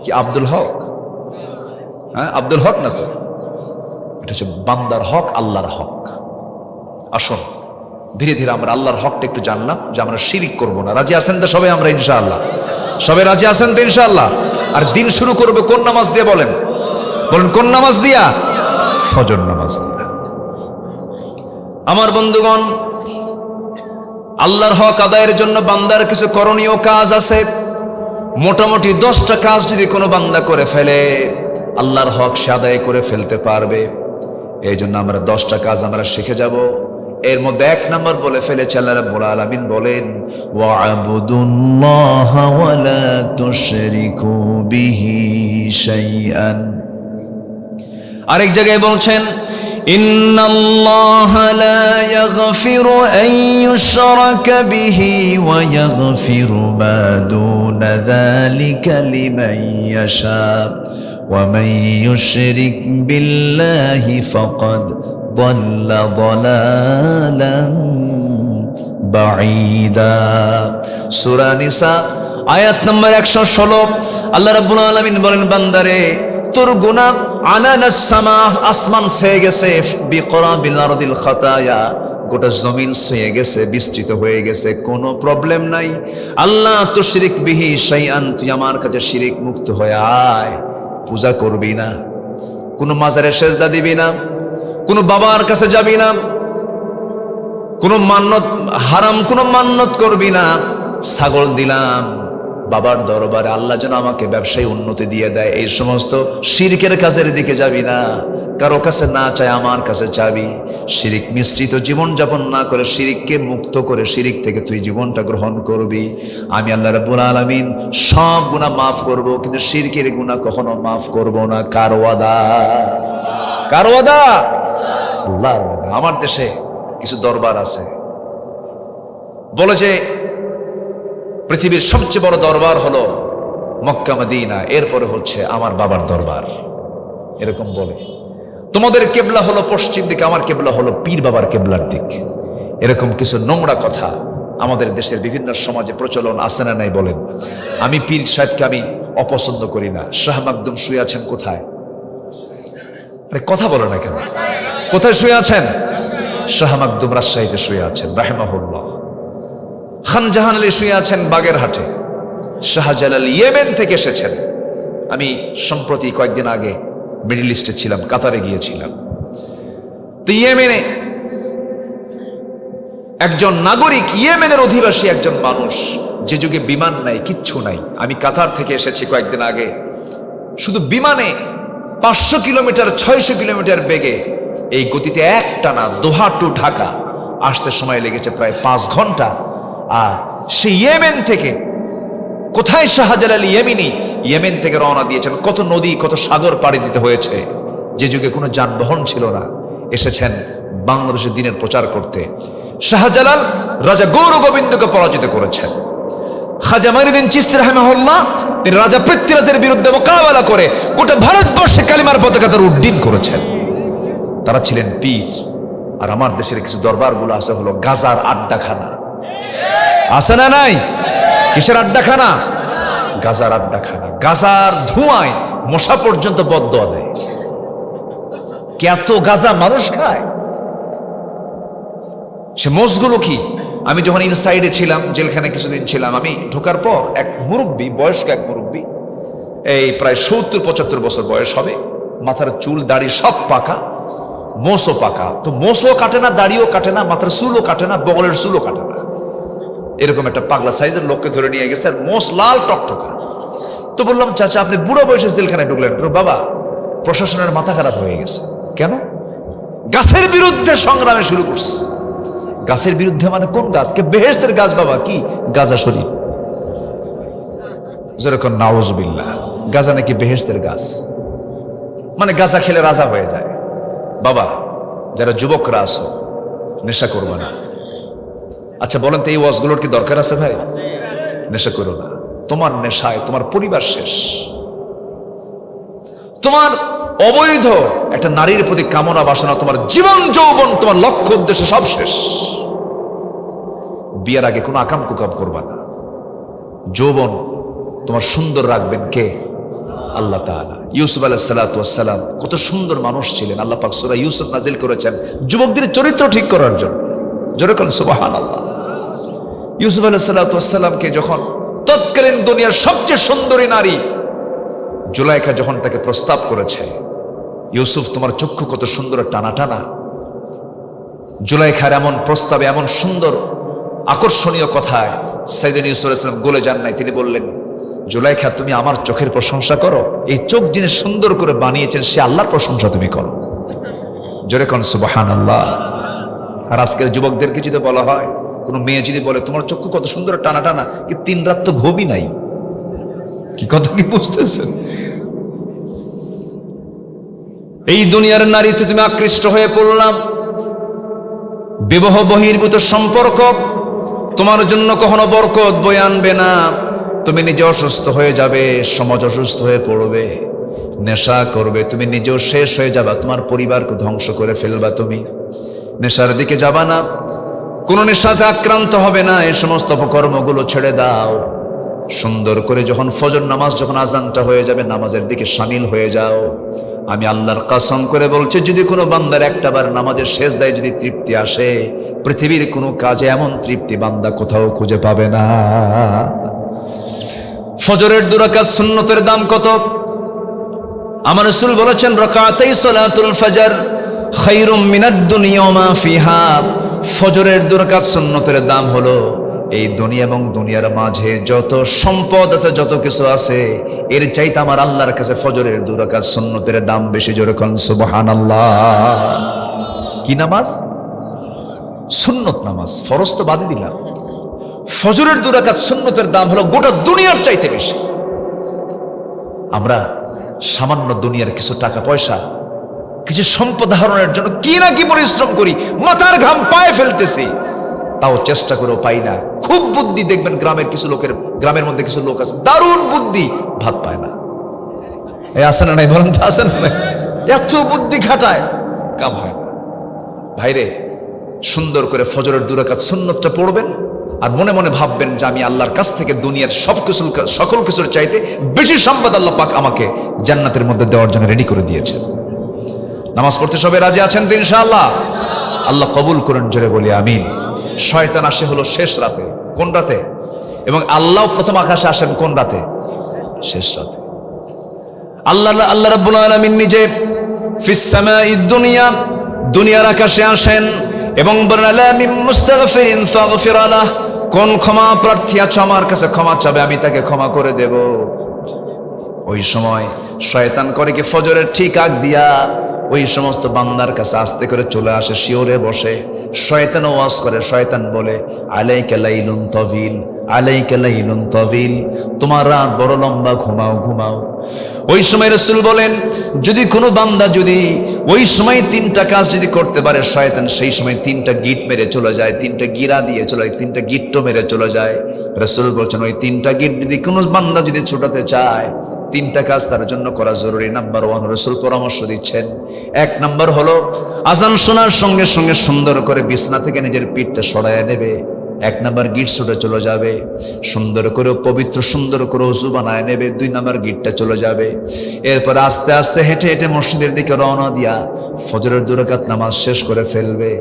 কি আব্দুল হক? হ্যাঁ, আব্দুল হক না তো, এটা হচ্ছে বান্দার হক, আল্লাহর হক। আসুন ধীরে ধীরে আমরা আল্লাহর হকটা একটু জানলাম, যে আমরা শিরিক করব না। রাজি আছেন তো সবাই? আমরা ইনশাআল্লাহ সবাই রাজি আছেন তো ইনশাআল্লাহ? আর দিন শুরু করবে কোন নামাজ দিয়ে বলেন? বলেন কোন নামাজ দিয়া? ফজর নামাজ দিয়া। আমার বন্ধুগণ, আল্লাহর হক আদায়ের জন্য বান্দার কিছু করণীয় কাজ আছে। মোটামুটি 10টা কাজ যদি কোনো বান্দা করে ফেলে, আল্লাহর হক সে আদায় করে ফেলতে পারবে। এই জন্য আমরা 10টা কাজ আমরা শিখে যাব। এর মধ্যে 1 নম্বর বলে ফেলেছে, আল্লাহ রাব্বুল আলামিন বলেন, ওয়া'বুদুল্লাহা ওয়া লা তুশরিকু বিহি শাইআন। আরেক জায়গায় বলছেন, ইন্নাল্লাহা লা ইয়াগফিরু আন ইউশরাকা বিহি ওয়া ইয়াগফিরু মা দুনা যালিকা লিমান ইয়াশা ওয়া মান ইউশরিক বিল্লাহি ফাকাদ দাল্লা দালালান বাঈদা। সূরা নিসা আয়াত নম্বর 116। আল্লাহ রাব্বুল আলামিন বলেন, বান্দারে তোর গুনাহ আনানাস সামা, আসমান ছেয়ে গেছে, বিকরাবিল আরদিল খাতায়া, গোটা জমিন ছেয়ে গেছে, বিস্তৃত হয়ে গেছে, কোনো প্রবলেম নাই। আল্লাহ তুশরিক বিহি শাইআন, তুই আমার কাছে শিরিক মুক্ত হয়ে আয়। পূজা করবি না, কোনো মাজারে সেজদা দিবি না, কোনো বাবার কাছে যাবি না, কোনো মান্নত, হারাম কোনো মান্নত করবি না। ছাগল দিলাম বাবার দরবারে, আল্লাহ যেন আমাকে ব্যবসায়ী উন্নতি দিয়ে দেয়, এই সমস্ত শিরকের কাজের দিকে যাবি না। কারো কাছে না চাই, আমার কাছে চাবি। শিরিক মিশ্রিত জীবন যাপন না করে, শিরিককে মুক্ত করে শিরিক থেকে তুই জীবনটা গ্রহণ করবি। আমি আল্লাহ রাব্বুল আলামিন সব গুনাহ মাফ করব, কিন্তু শিরকের গুনাহ কখনো মাফ করব না। কার ওয়াদা? কার ওয়াদা? আল্লাহর ওয়াদা। আমার দেশে কিছু দরবার আছে, বলে যে পৃথিবীর সবচেয়ে বড় দরবার হলো মক্কা মদিনা, এরপরে হচ্ছে আমার বাবার দরবার, এরকম বলে। তোমাদের কেবলা হলো পশ্চিম দিকে, আমার কেবলা হলো পীর বাবার কেবলার দিক। এরকম কিছু নোংরা কথা আমাদের দেশের বিভিন্ন সমাজে প্রচলন আছে না নাই বলেন? আমি পীর সাহেবকে আমি অপছন্দ করি না। শাহ মাকদুম শুয়ে আছেন কোথায়? আরে কথা বলো না কেন? কোথায় শুয়ে আছেন? শাহ মাকদুম রাজশাহীতে শুয়ে আছেন রাহিমাহুল্লাহ। খান জাহান আলী শুয়ে আছেন বাগেরহাটে। শাহজালাল ইয়েমেন থেকে এসেছেন। আমি সম্প্রতি কয়েকদিন আগে মিডল ইস্টে ছিলাম, কাতারে গিয়েছিলাম। তো ইয়েমেনে একজন নাগরিক, ইয়েমেনের অধিবাসী একজন মানুষ, যে যুগে বিমান নাই, কিচ্ছু নাই। আমি কাতার থেকে এসেছি কয়েকদিন আগে, শুধু বিমানে 500 কিলোমিটার 600 কিলোমিটার বেগে এই গতিতে একটানা দোহা টু ঢাকা আসতে সময় লেগেছে প্রায় 5 ঘন্টা। আর সে ইয়েমেন থেকে, কোথায় শাহজালাল ইয়েমেনি, ইয়েমেন থেকে রওনা দিয়েছেন। কত নদী, কত সাগর পাড়ি দিতে হয়েছে, যে যুগে কোনো যানবাহন ছিল না। এসেছেন বাংলাদেশে দিনের প্রচার করতে। শাহজালাল রাজা গৌর গোবিন্দকে পরাজিত করেছেন। খাজা মাইনুদ্দিন চিশতি রাহিমাহুল্লাহ তিনি রাজা পৃথ্বীরাজের বিরুদ্ধে মোকাবেলা করে গোটা ভারতবর্ষে কালিমার পতাকা তারা উড্ডীন করেছেন। তারা ছিলেন পীর। আর আমার দেশের কিছু দরবারগুলো আছে হলো গাজার আড্ডাখানা। আছে না নাই? কিসের আড্ডাখানা? গাজার আড্ডাখানা। গাজার ধোঁয়ায় মশা পর্যন্ত বদদোয়া দেয়। এত গাঁজা মানুষ খায়? সে মোষগুলো কি? আমি যখন ইনসাইডে ছিলাম, জেলখানে কিছুদিন ছিলাম, আমি ঢোকার পর এক মুরব্বী, বয়স্ক এক মুরব্বী, এই প্রায় 70-75 বছর বয়স হবে, মাথার চুল দাড়ি সব পাকা, মোষও পাকা। তো মোষও কাটে না, দাড়িও কাটে না, মাথার চুলও কাটে না, বগলের চুলও কাটে না, এরকম একটা পাগলা সাইজের লোককে ধরে নিয়ে গেছে, আর মোষ লাল টকটকা। তো বললাম, চাচা আপনি বুড়ো বয়সে জেলখানায় ঢুকলেন? বাবা, প্রশাসনের মাথা খারাপ হয়ে গেছে। কেন? গাছের বিরুদ্ধে সংগ্রামে শুরু করছে। গাছের বিরুদ্ধে মানে কোন গাছ? কে বেহেশতের গাছ বাবা, কি গাজা শরীফ, যেরকম নাউজুবিল্লাহ, গাজা নাকি বেহেশতের গাছ, মানে গাজা খেলে রাজা হয়ে যায়। বাবা, যারা যুবকরা আছো, নেশা করবে না। আচ্ছা বলেন তো, এই ওয়াজগুলোর কি দরকার আছে ভাই? নেশা করো না, তোমার নেশায় তোমার পরিবার শেষ। তোমার অবৈধ একটা নারীর প্রতি কামনা বাসনা, তোমার জীবন যৌবন, তোমার লক্ষ্য উদ্দেশ্য সব শেষ। বিয়ের আগে কোনো আকাম কুকাম করবা না। যৌবন তোমার সুন্দর রাখবেন কে? আল্লাহ তাআলা। ইউসুফ আলাইহিস সালাতু ওয়াস সালাম কত সুন্দর মানুষ ছিলেন। আল্লাহ পাক সূরা ইউসুফ নাজিল করেছেন যুবকদের চরিত্র ঠিক করার জন্য। জোরে বলেন সুবহানাল্লাহ। ইউসুফ আলাইহিস সালাতু ওয়াস সালামকে যখন তৎকালীন দুনিয়ার সবচেয়ে সুন্দরী নারী জুলাইখা যখন তাকে প্রস্তাব করেছে, ইউসুফ তোমার চক্ষু কত সুন্দর টানা টানা। জুলাইখার এমন প্রস্তাবে, এমন সুন্দর আকর্ষণীয় কথায় সাইয়েদনা ইউসুফ আলাইহিস সালাম গলে যান নাই। তিনি বললেন, জুলাইখা তুমি আমার চোখের প্রশংসা করো, এই চোখ যিনি সুন্দর করে বানিয়েছেন সে আল্লাহর প্রশংসা তুমি করো। জোরে কোন সুবহানাল্লাহ। আর আজকের যুবকদেরকে যদি বলা হয়, কোন মেয়ে যদি বলে তোমার চক্ষু কত সুন্দর টানা টানা, কি 3 রাত তো ঘুমই নাই, কি কথা কি বুঝতেছেন? এই দুনিয়ার নারীতে তুমি আকৃষ্ট হয়ে পড়লাম। বিবাহ বহির্ভূত সম্পর্ক তোমার জন্য কখনো বরকত বয়ে আনবে না। তুমি নিজে অসুস্থ হয়ে যাবে, সমাজ অসুস্থ হয়ে পড়বে। নেশা করবে, তুমি নিজেও শেষ হয়ে যাবা, তোমার পরিবারকে ধ্বংস করে ফেলবা। তুমি নেশার দিকে যাবা না, কোন নেশাতে আক্রান্ত হবে না। এই সমস্ত অপকর্মগুলো ছেড়ে দাও। সুন্দর করে যখন ফজর নামাজ, যখন আজানটা হয়ে যাবে, নামাজের দিকে শামিল হয়ে যাও। আমি আল্লাহর কসম করে বলছি, যদি কোনো বান্দার একটাবার নামাজের সেজদায় যদি তৃপ্তি আসে, পৃথিবীর কোনো কাজে এমন তৃপ্তি বান্দা কোথাও খুঁজে পাবে না। ফজরের 2 রাকাত সুন্নতের দাম কত? আমার রাসূল বলেছেন, রাকাতাই সালাতুল ফজর খায়রুম মিনাদ দুনিয়া ওয়া মা ফিহা। ফজরের 2 রাকাত সুন্নতের দাম হলো এই দুনিয়া এবং দুনিয়ার মাঝে যত সম্পদ আছে, যত কিছু আছে, এর চাইতে আমার আল্লাহর কাছে ফজরের 2 রাকাত সুন্নতের দাম বেশি। জোরে কোন সুবহানাল্লাহ। কি নামাজ? সুন্নত নামাজ, ফরজ তো বাদই দিলাম। ফজরের 2 রাকাত সুন্নতের দাম হলো গোটা দুনিয়ার চাইতে বেশি। আমরা সামান্য দুনিয়ার কিছু টাকা পয়সা, কিছু সম্পদ আহরণের জন্য কি না কি পরিশ্রম করি, মাথার ঘাম পায়ে ফেলতেছি, তাও চেষ্টা করেও পাই না। খুব বুদ্ধি দেখবেন গ্রামের মধ্যে কিছু লোক আছে, দারুণ বুদ্ধি, ভাত পায় না। এই আছে না নাই বলেন তো, আছে না নাই? এত বুদ্ধি খাটায়, কাম হয় না। ভাইরে, সুন্দর করে ফজরের 2 রাকাত সুন্নতটা পড়বেন, আর মনে মনে ভাববেন যে আমি আল্লাহর কাছ থেকে দুনিয়ার সকল কিছুর চাইতে বেশি সম্পদ আল্লাহ পাক আমাকে জান্নাতের মধ্যে দেওয়ার জন্য রেডি করে দিয়েছে। নামাজ পড়তে সবাই রাজি আছেন তো ইনশাআল্লাহ? আল্লাহ কবুল করেন, জোরে বলি আমিন। শয়তান আসে হলো শেষ রাতে। কোন রাতে? এবং আল্লাহ প্রথম আকাশে আসেন কোন রাতে? শেষ রাতে। আল্লাহ রাব্বুল আলামিন নিজে ফিস সামাঈদ দুনিয়া, দুনিয়ার আকাশে আসেন এবং বলেন, আলা মিন মুস্তাগফিরিন ফাগফির লাহ। কোন ক্ষমা প্রার্থী আছে আমার কাছে ক্ষমা চাবে, আমি তাকে ক্ষমা করে দেব। ওই সময় শয়তান করে কি, ফজরের ঠিক আগ দিয়া ওই সমস্ত বান্দার কাছে আস্তে করে চলে আসে, শিওরে বসে। শয়তান ওয়াজ করে, শয়তান বলে, আলাইকা লাইলুন তাবিল, আলাইকা লাইলুন তাবিল, তোমার রাত বড় লম্বা, ঘুমাও ঘুমাও। ওই সময় রাসূল বলেন, যদি কোনো বান্দা যদি ওই সময় 3টা কাজ যদি করতে পারে, শয়তান সেই সময় 3টা গিট মেরে চলে যায়, 3টা গিরা দিয়ে চলে যায়, 3টা গিট্টো মেরে চলে যায়। রাসূল বলছেন, ওই 3টা গিট যদি কোনো বান্দা যদি ছোটাতে চায়, 3টা কাজ তার জন্য করা জরুরি। নাম্বার 1 রাসূল পরামর্শ দিচ্ছেন, 1 নাম্বার হলো আজান শোনার সঙ্গে সঙ্গে সুন্দর করে বিছনা থেকে নিজের পিঠটা সরাইয়া নেবে। 1 নাম্বার গিট ছুটে চলে যাবে, সুন্দর করে পবিত্র সুন্দর করে ওযু বানায় নেবে, 2 নাম্বার গিটটা চলে যাবে। এরপর আস্তে আস্তে হেঁটে হেঁটে মসজিদের দিকে রওনা দিয়া ফজরের 2 রাকাত নামাজ শেষ করে ফেলবে।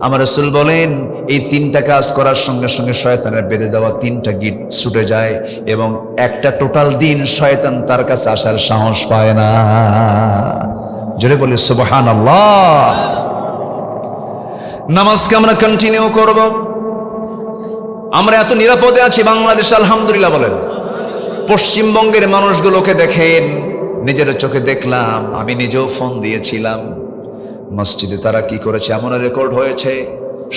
আমার রাসূল বলেন এই 3টা কাজ করার সঙ্গে সঙ্গে শয়তানের বেঁধে দেওয়া 3টা গিট ছুটে যায় এবং একটা টোটাল দিন শয়তান তার কাছে আসার সাহস পায় না। জোরে বলি সুবহানাল্লাহ। নামাজকে আমরা কন্টিনিউ করব। আমরা এত নিরাপদে আছি বাংলাদেশে, আলহামদুলিল্লাহ বলেন। পশ্চিমবঙ্গের মানুষগুলোকে দেখেন, নিজের চোখে দেখলাম, আমি নিজেও ফোন দিয়েছিলাম। মসজিদে তারা কি করেছে এমন রেকর্ড হয়েছে,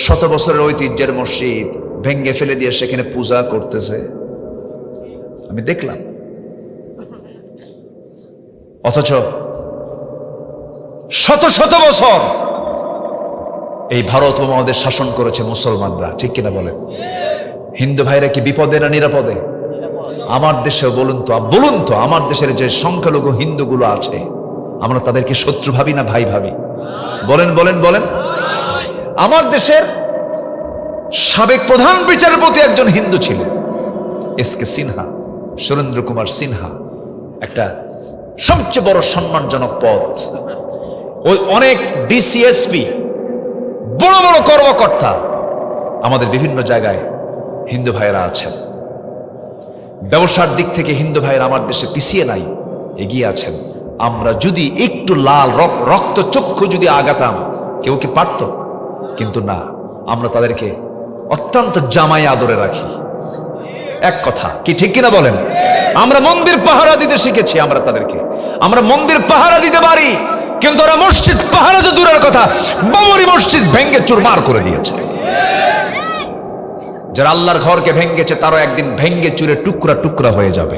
100 বছরের ঐতিহ্যের মসজিদ ভেঙ্গে ফেলে দিয়ে সেখানে পূজা করতেছে, আমি দেখলাম। অথচ শত শত বছর এই ভারত উপমহাদেশ শাসন করেছে মুসলমানরা, ঠিক কিনা বলেন? হিন্দু ভাইরা কি বিপদে না নিরাপদে? আমার দেশে বলুন তো আমার দেশের যে সংখ্যালঘু হিন্দুগুলো আছে, আমরা তাদেরকে শত্রু ভাবি না ভাই ভাবি? বলেন বলেন বলেন। আমার দেশের সাবেক প্রধান বিচারপতি একজন হিন্দু ছিলেন, এসকে সিনহা, সুরেন্দ্র কুমার সিনহা, একটা সবচেয়ে বড় সম্মানজনক পদ। ওই অনেক ডিসিএসপি, বড় বড় কর্মকর্তা আমাদের বিভিন্ন জায়গায় হিন্দু ভাইয়েরা আছেন। ব্যবসার দিক থেকে হিন্দু ভাইয়েরা আমার দেশে পিছিয়ে নাই, এগিয়ে আছেন। আমরা যদি একটু লাল রক্ত চক্ষু যদি আগাতাম, কেউ কি পারত? কিন্তু না, আমরা তাদেরকে অত্যন্ত জামাই আদরে রাখি। এক কথা কি ঠিক কিনা বলেন? আমরা মন্দির পাহারা দিতে শিখেছি, আমরা মন্দির পাহারা দিতে পারি, কিন্তু ওরা মসজিদ পাহারা তো দূরের কথা, বাবরি মসজিদ ভেঙ্গে চুরমার করে দিয়েছে। যারা আল্লাহর ঘরকে ভেঙ্গেছে তারও একদিন ভেঙ্গে চুরে টুকরা টুকরা হয়ে যাবে।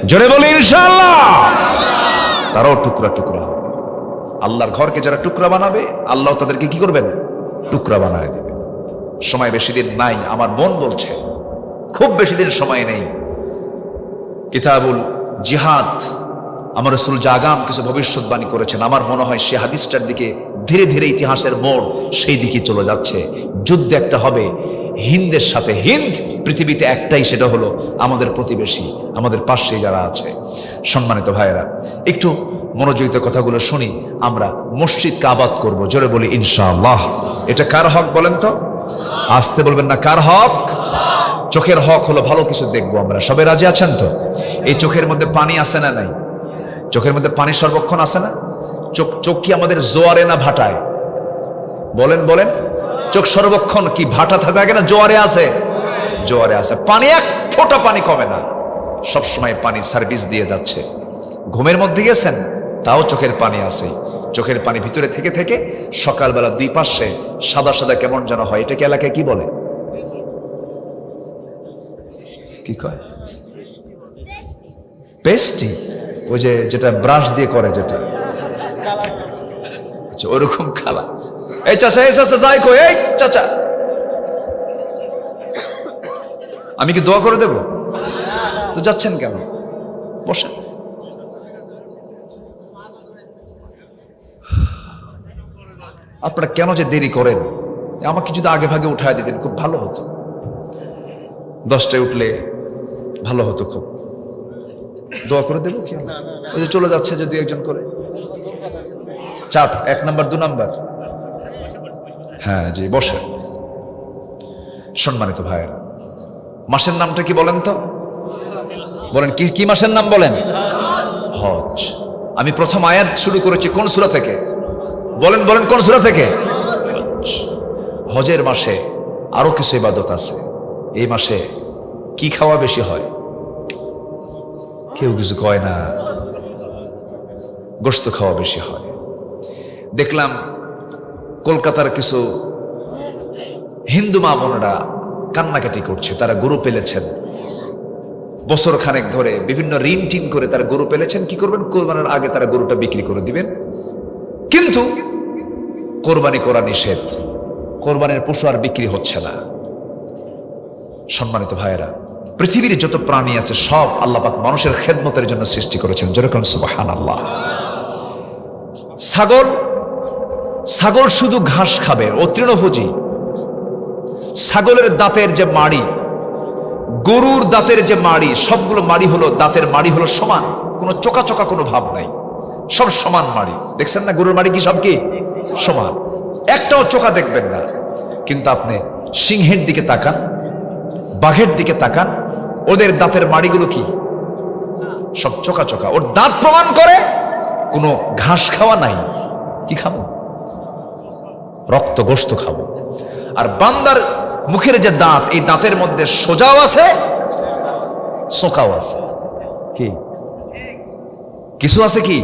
জোরে বলি ইনশাআল্লাহ। তারাও টুকরা টুকরা হবে। আল্লাহর ঘরকে যারা টুকরা বানাবে, আল্লাহ তাদেরকে কি করবেন? টুকরা বানায় দেবে। সময় বেশি দিন নাই, আমার মন বলছে খুব বেশি দিন সময় নেই। কিতাবুল জিহাদ, আমার রাসূল যে আগাম কিছু ভবিষ্যৎবাণী করেছেন, আমার মনে হয় সে হাদিসটার দিকে ধীরে ধীরে ইতিহাসের মোড় সেই দিকে চলে যাচ্ছে। যুদ্ধ একটা হবে হিন্দের সাথে। হিন্দ পৃথিবীতে একটাই, সেটা হলো আমাদের প্রতিবেশী, আমাদের পাশে যারা আছে। সম্মানিত ভাইয়েরা, একটু মনোযোগিত কথাগুলো শুনি। আমরা মসজিদকে আবাদ করব, জোরে বলি ইনশাআল্লাহ। এটা কার হক বলেন তো? আসতে বলবেন না, কার হক? চোখের হক হলো ভালো কিছু দেখবো আমরা। সবাই রাজি আছেন তো? এই চোখের মধ্যে পানি আছে না নাই? চোখের মধ্যে পানি সর্বক্ষণ আছে না? চোখ কি আমাদের জোয়ারে না ভাটায়? বলেন বলেন। চোখ সর্বক্ষণ কি ভাটা থাকে না জোয়ারে আছে? জোয়ারে আছে। পানি এক ফোঁটা পানি কমে না, সবসময় পানি সার্ভিস দিয়ে যাচ্ছে। ঘুমের মধ্যে গেছেন, তাও চোখের পানি আছে। চোখের পানি ভিতরে থেকে থেকে সকালবেলা 2 পাশে সাদা সাদা কেমন যেন হয়। এটাকে এলাকায় কি বলে? কি কয়? পেস্টি। ওই যে যেটা ব্রাশ দিয়ে করে, যেটা ওরকম খালা। এই চাচা, এই চাচা যাই কই, এই চাচা আমি কি দোয়া করে দেব? তো যাচ্ছেন কেন? বসেন। আপনারা কেন যে দেরি করেন? আমাকে যদি আগে ভাগে উঠায় দিতেন খুব ভালো হতো। 10টায় উঠলে ভালো হতো খুব। দোয়া করে দেবো কি? ওই যে চলে যাচ্ছে যদি একজন করে। চাপ 1 নাম্বার 2 নাম্বার। হ্যাঁ জি, বসে। সম্মানিত ভাইয়েরা, মাসের নামটা কি বলেন তো? বলেন কি মাসের নাম বলেন? হজ। আমি প্রথম আয়াত শুরু করেছি কোন সূরা থেকে? বলেন বলেন, কোন সূরা থেকে? হজ। হজের মাসে আরো কিছু ইবাদত আছে। এই মাসে কি খাওয়া বেশি হয়? কেউ কিছু কয় না। গোশত খাওয়া বেশি হয়। দেখলাম কলকাতার কিছু হিন্দু মা বোনেরা কান্নাকাটি করছে। তারা গরু পেলেছেন বছর খানেক ধরে, বিভিন্ন ঋণ টিন করে তারা গরু পেলেছেন। কি করবেন? কোরবানির আগে তারা গরুটা বিক্রি করে দিবেন। কিন্তু কোরবানি করা নিষেধ। কোরবানির পশু আর বিক্রি হচ্ছে না। সম্মানিত ভাইয়েরা, পৃথিবীর যত প্রাণী আছে সব আল্লাহ পাক মানুষের খেদমতের জন্য সৃষ্টি করেছেন। যেরকম সুবহানাল্লাহ। ছাগল শুধু ঘাস খাবে, ও তৃণভোজী। ছাগলের দাঁতের যে মাড়ি, গরুর দাঁতের যে মাড়ি, সবগুলো মাড়ি হলো, দাঁতের মাড়ি হলো সমান, কোনো চোকা চোকা কোনো ভাব নাই, সব সমান মাড়ি। দেখছেন না গরুর মাড়ি কি সব কি সমান, একটাও চোকা দেখবেন না। কিন্তু আপনি সিংহের দিকে তাকান, বাঘের দিকে তাকান, ওদের দাঁতের মাড়িগুলো কি সব চোকা চোকা। ওর দাঁত প্রমাণ করে কোনো ঘাস খাওয়া নাই। কি খাবো? রক্ত গোশত খাবো। আর বান্দার মুখের যে দাঁত, এই দাঁতের মধ্যে সোজাও আছে চোকাও আছে। কি কিছু আছে কি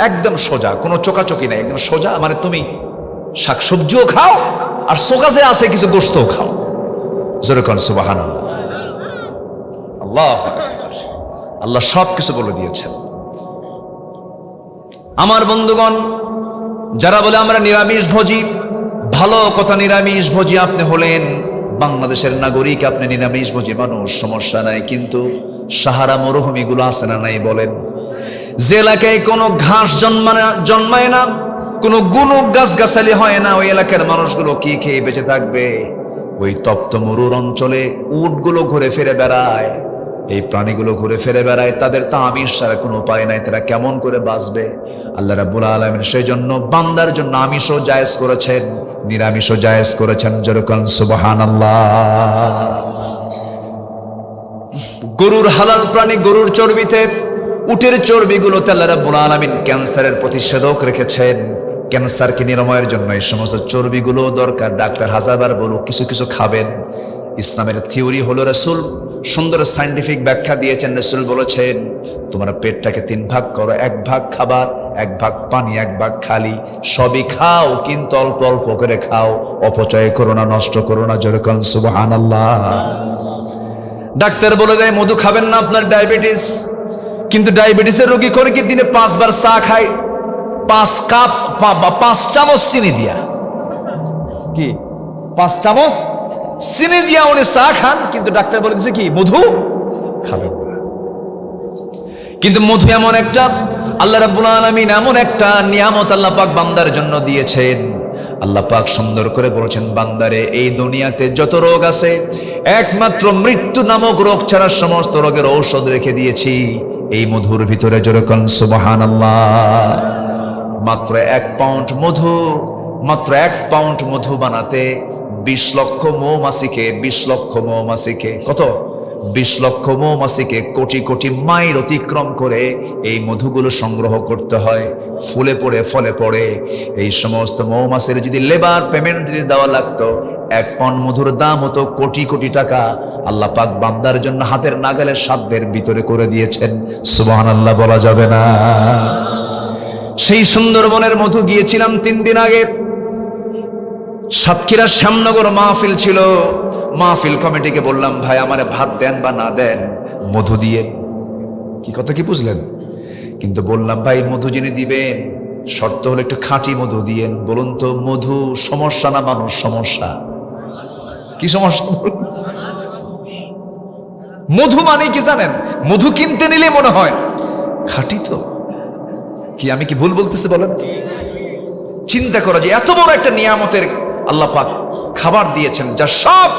একদম সোজা, কোনো চোকাচোকি নাই, একদম সোজা। মানে তুমি শাকসবজিও খাও আর চোকা যে আছে কিছু গোশতও খাও। যেরকম সুবহানাল্লাহ। আল্লাহ আল্লাহ সব কিছু বলে দিয়েছেন। আমার বন্ধুগণ, যারা বলে আমরা নিরামিষ ভোজি, ভালো কথা, নিরামিষ ভোজি আপনি হলেন, বাংলাদেশের নাগরিক, আপনি নিরামিষ ভোজি মানুষ, সমস্যা নাই। কিন্তু সাহারা মরুভূমিগুলো আছে না নাই বলেন? যে এলাকায় কোনো ঘাস জন্মায় না, কোনো গুনুক গাছগাছালি হয় না, ওই এলাকার মানুষগুলো কি খেয়ে বেঁচে থাকবে? ওই তপ্ত মরুর অঞ্চলে উটগুলো ঘুরে ফিরে বেড়ায়, এই প্রাণীগুলো ঘুরে ফিরে বেড়ায়, তাদের তা আমিষ ছাড়া কোনো উপায় নাই, তারা কেমন করে বাঁচবে? আল্লাহ রাব্বুল আলামিন সেই জন্য বান্দার জন্য আমিষও জায়েজ করেছেন, নিরামিষও জায়েজ করেছেন। যেরকম সুবহানাল্লাহ। গরুর হালাল প্রাণী, গরুর চর্বিতে, উটের চর্বিগুলোতে আল্লাহ রাব্বুল আলামিন ক্যান্সারের প্রতিষেধক রেখেছেন। ক্যান্সারকে নিরাময়ের জন্য এই সমস্ত চর্বিগুলো দরকার। ডাক্তার হাজারবার বলুক কিছু কিছু খাবেন। ইসলামের থিওরি হলো, রাসূল সুন্দর সায়েন্টিফিক ব্যাখ্যা দিয়েছেন। রাসূল বলেছেন, তোমরা পেটটাকে 3 ভাগ করো, 1 ভাগ খাবার, 1 ভাগ পানি, 1 ভাগ খালি। সবই খাও কিন্তু অল্প অল্প করে খাও, অপচয় করো না, নষ্ট করো না। যেরকম সুবহানাল্লাহ। ডাক্তার বলে দেয় মধু খাবেন না, আপনার ডায়াবেটিস। কিন্তু ডায়াবেটিসের রোগী করে কি দিনে 5 বার চা খায়, 5 কাপ বা 5 চামচ চিনি দিয়া, কি 5 চামচ চিনি দিয়া উনি চা খান, কিন্তু ডাক্তার বলে দিচ্ছে কি মধু খাবেন না। কিন্তু মধু এমন একটা, আল্লাহ রাব্বুল আলামিন এমন একটা নিয়ামত আল্লাহ পাক বান্দার জন্য দিয়েছেন। আল্লাহ পাক সুন্দর করে বলেছেন, বান্দারে এই দুনিয়াতে যত রোগ আছে, একমাত্র মৃত্যু নামক রোগ ছাড়া সমস্ত রোগের ঔষধ রেখে দিয়েছি এই মধুর ভিতরে। যেরকম সুবহানাল্লাহ। মাত্র 1 পাউন্ড মধু, মাত্র 1 পাউন্ড মধু বানাতে 20 লক্ষ মৌমাছিকে, 20 লক্ষ মৌমাছিকে, কত 20 লক্ষ মৌমাছিকে কোটি কোটি মাইল অতিক্রম করে এই মধুগুলো সংগ্রহ করতে হয়। ফুলে পড়ে ফলে পড়ে এই সমস্ত মৌমাছির যদি লেবার পেমেন্ট যদি দেওয়া লাগতো, 1 পাউন্ড মধুর দাম হতো কোটি কোটি টাকা। আল্লাহ পাক বান্দার জন্য হাতের নাগালের সাধ্যের ভিতরে করে দিয়েছেন। সুবহানাল্লাহ বলা যাবে না? সেই সুন্দরবনের মধু গিয়েছিলাম 3 দিন আগে। সাতক্ষীরার শ্যামনগর মাহফিল ছিল। মাহফিল কমিটিকে বললাম, ভাই আমারে ভাত দেন বা না দেন, মধু দিয়ে। কি কথা কি বুঝলেন? কিন্তু বললাম, ভাই মধু যিনি দিবেন শর্ত হলো একটু খাঁটি মধু দিয়েন। বলুন তো, মধু সমস্যা না মানুষ সমস্যা? কি সমস্যা? মধু মানে কি জানেন? মধু কিনতে নিলে মনে হয় খাঁটি। তো কি আমি কি ভুল বলতেছি বলেন তো? চিন্তা করা যে এত বড় একটা নিয়ামতের আল্লাহ পাক খাবার দিয়েছেন, যা সব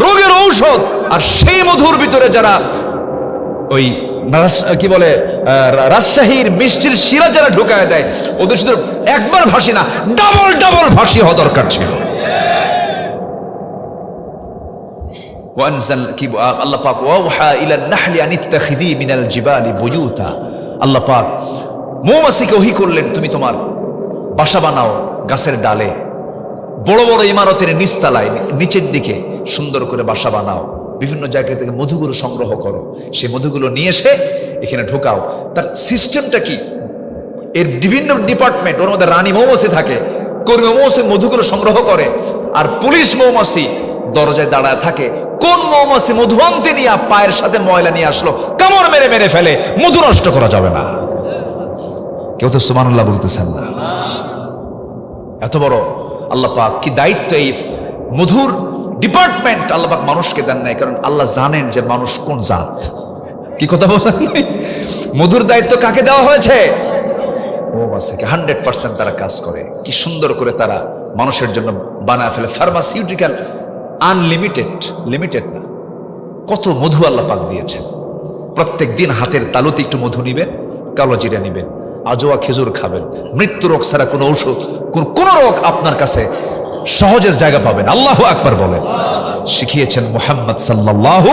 রোগের ঔষধ। আর সেই মধুর ভিতরে যারা ওই কি বলে রাজশাহীর মিষ্টির শিরা যারা ঢুকায় দেয়, ওদের শুধু একবার ভাসি না, ডাবল ডাবল ভাসি হওয়া দরকার ছিল। আল্লাহ পাক ওয়াহা ইলা নাহলি আন ইত্তাখিযি মিনাল জিবালি বুয়ুতা। আল্লাহ পাক মৌমাছিকে ওহী করলেন, তুমি তোমার বাসা বানাও গাছের ডালে, বড় বড় ইমারতের নিচতলায় নিচের দিকে সুন্দর করে বাসা বানাও, বিভিন্ন জায়গা থেকে মধুগুলো সংগ্রহ করো, সেই মধুগুলো নিয়ে এসে এখানে ঢোকাও। তার সিস্টেমটা কি? এর বিভিন্ন ডিপার্টমেন্ট, ওর মধ্যে রানী মৌমাছি থাকে, কর্মী মৌমাছি মধুগুলো সংগ্রহ করে, আর পুলিশ মৌমাছি দরজায় দাঁড়ায় থাকে। কোন মৌমাছি মধু আনতে নিয়ে পায়ের সাথে ময়লা নিয়ে আসলো, কামড় মেরে মেরে ফেলে, মধু নষ্ট করা যাবে না। কেউ তো সুবহানাল্লাহ বলতেছেন না? এত বড় আল্লাহ পাক কি দায়িত্ব এই মধুর ডিপার্টমেন্ট আল্লাহ পাক মানুষকে দেন নাই, কারণ আল্লাহ জানেন যে মানুষ কোন জাত। কি কথা বলেন? মধুর দায়িত্ব কাকে দেওয়া হয়েছে? মৌমাছিকে। 100% তারা কাজ করে, কি সুন্দর করে তারা মানুষের জন্য বানায় ফেলে। ফার্মাসিউটিক্যাল আনলিমিটেড, লিমিটেড না। কত মধু আল্লাহ পাক দিয়েছেন। প্রত্যেক দিন হাতের তালুতে একটু মধু নিবেন, কালো জিরা নিবেন, আজোয়া খেজুর খাবেন। মৃত্যু রোগ ছাড়া কোনো ঔষধ, কোন রোগ আপনার কাছে সহজে জায়গা পাবেন। আল্লাহু আকবার বলেন। শিখিয়েছেন মুহাম্মদ সাল্লাল্লাহু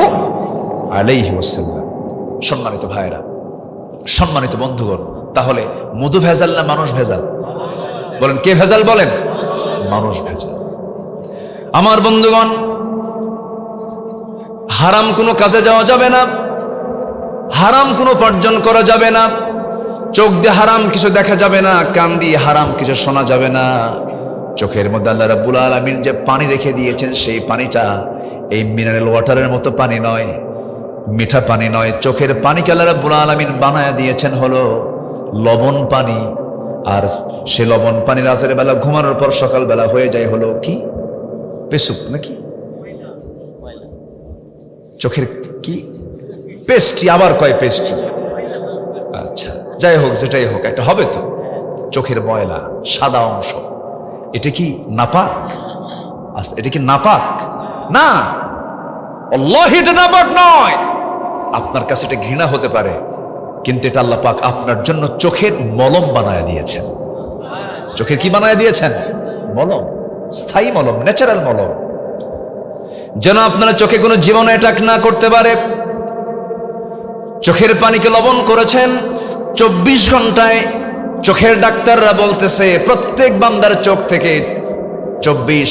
আলাইহি ওয়াসাল্লাম। সম্মানিত ভাইরা, সম্মানিত বন্ধুগণ, তাহলে মধু ভেজাল না মানুষ ভেজাল? বলেন কে ভেজাল? বলেন মানুষ ভেজাল। আমার বন্ধুগণ, হারাম কোনো কাজে যাওয়া যাবে না, হারাম কোনো উপার্জন করা যাবে না, চোখ দিয়ে হারাম কিছু দেখা যাবে না, কান দিয়ে হারাম কিছু শোনা যাবে না। চোখের মধ্যে আল্লাহ রাব্বুল আলামিন যে পানি রেখে দিয়েছেন, সেই পানিটা এই মিনারেল ওয়াটারের মতো পানি নয়, মিঠা পানি নয়। চোখের পানিকে আল্লাহ রাব্বুল আলামিন বানায়া দিয়েছেন হলো লবণ পানি। আর সে লবণ পানি রাতের বেলা ঘুমানোর পর সকালবেলা হয়ে যায় হলো কি পেশুক নাকি চোখের কি পেস্টি, আবার কয় পেস্টি। আচ্ছা যাই হোক, যেটাই হোক, একটা হবে তো চোখের ময়লা সাদা অংশ। এটা কি নাপাক? এটা কি নাপাক? না, আল্লাহি এটা নাপাক নয়। আপনার কাছে এটা ঘৃণা হতে পারে, কিন্তু এটা আল্লাহ পাক আপনার জন্য চোখের মলম বানায় দিয়েছেন। চোখের কি বানায় দিয়েছেন? মলম, স্থায়ী মলম, ন্যাচারাল মলম, যেন আপনারা চোখে কোনো জীবন অ্যাটাক না করতে পারে। চোখের পানিকে লবণ করেছেন 24 ঘন্টায়। চোখের ডাক্তাররা বলতেছে প্রত্যেক বান্দার চোখ থেকে 24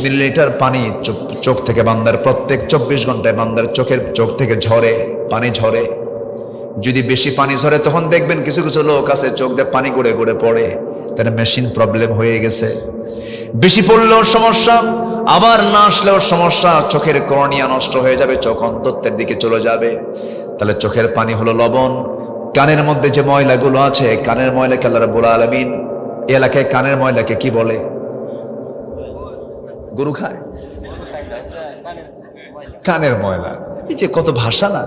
মিলিলিটার পানি চোখ থেকে বান্দার প্রত্যেক 24 ঘন্টায় বান্দার চোখ থেকে ঝরে, পানি ঝরে। যদি বেশি পানি ঝরে তখন দেখবেন কিছু কিছু লোক আছে চোখ দিয়ে পানি গড়ে গড়ে পড়ে, তার মেশিন প্রবলেম হয়ে গেছে। বেশি পড়লেও সমস্যা, আবার না আসলেও সমস্যা। চোখের কর্নিয়া নষ্ট হয়ে যাবে, চোখ অন্ধত্বের দিকে চলে যাবে। তাহলে চোখের পানি হলো লবণ। কানের মধ্যে যে ময়লাগুলো আছে, কানের ময়লাকে আল্লাহ রাব্বুল আলামিন এই এলাকায় কানের ময়লাকে কি বলে? গরু খায় কানের ময়লা। এই যে কত ভাষা না,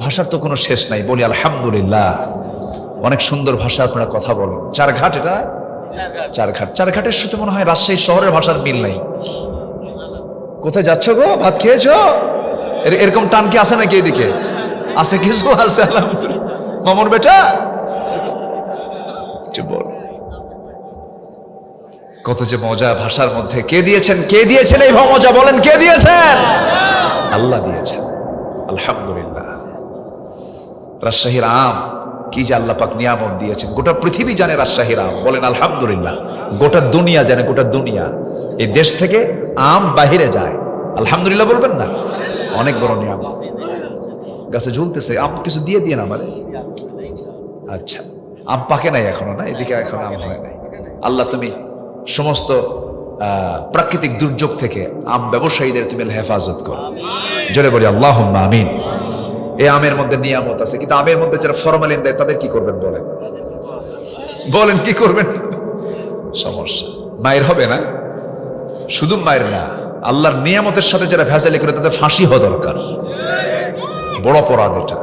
ভাষার তো কোনো শেষ নাই। বলি আলহামদুলিল্লাহ, অনেক সুন্দর ভাষা আপনারা কথা বলেন। চারঘাট, এটা চারঘাট। চারঘাটের সাথে মনে হয় রাজশাহী শহরের ভাষার মিল নাই। কোথায় যাচ্ছ গো? ভাত খেয়েছো? এরকম টান কি আছে নাকি? এদিকে আছে, কিছু আছে। আলহামদুলিল্লাহ। মামুর বেটা বল, কত যে মজা ভাষার মধ্যে। কে দিয়েছেন? কে দিয়েছেন এই মজা? বলেন কে দিয়েছেন? আল্লাহ দিয়েছেন। আলহামদুলিল্লাহ। রাজশাহীর আম কি যে আল্লাহ পাক নিয়ামত দিয়েছেন। গোটা পৃথিবী জানে রাজশাহীর আম। বলেন আলহামদুলিল্লাহ। গোটা দুনিয়া জানে, গোটা দুনিয়া। এই দেশ থেকে আম বাহিরে যায়, আলহামদুলিল্লাহ বলবেন না? অনেক বড় নিয়ামত। গাছে ঝুলতেছে আম, কিছু দিয়ে দিয়ে না আমারে। আচ্ছা, আম পাকে নাই এখনো? না, এদিকে এখন আম হয় নাই। আল্লাহ তুমি সমস্ত প্রাকৃতিক দুর্যোগ থেকে আম ব্যবসায়ীদের তুমি হেফাজত করো। জোরে বলি আল্লাহুম্মা আমিন। এই আমের মধ্যে নিয়ামত আছে, কিন্তু আমের মধ্যে যারা ফরমালিন দেয় তাদের কি করবেন? বলেন, বলেন কি করবেন? সমস্যা। মায়ের হবে না? শুধু মায়ের না, আল্লাহর নিয়ামতের সাথে যারা ভেজালি করে তাদের ফাঁসি হওয়া দরকার। বড় অপরাধ এটা।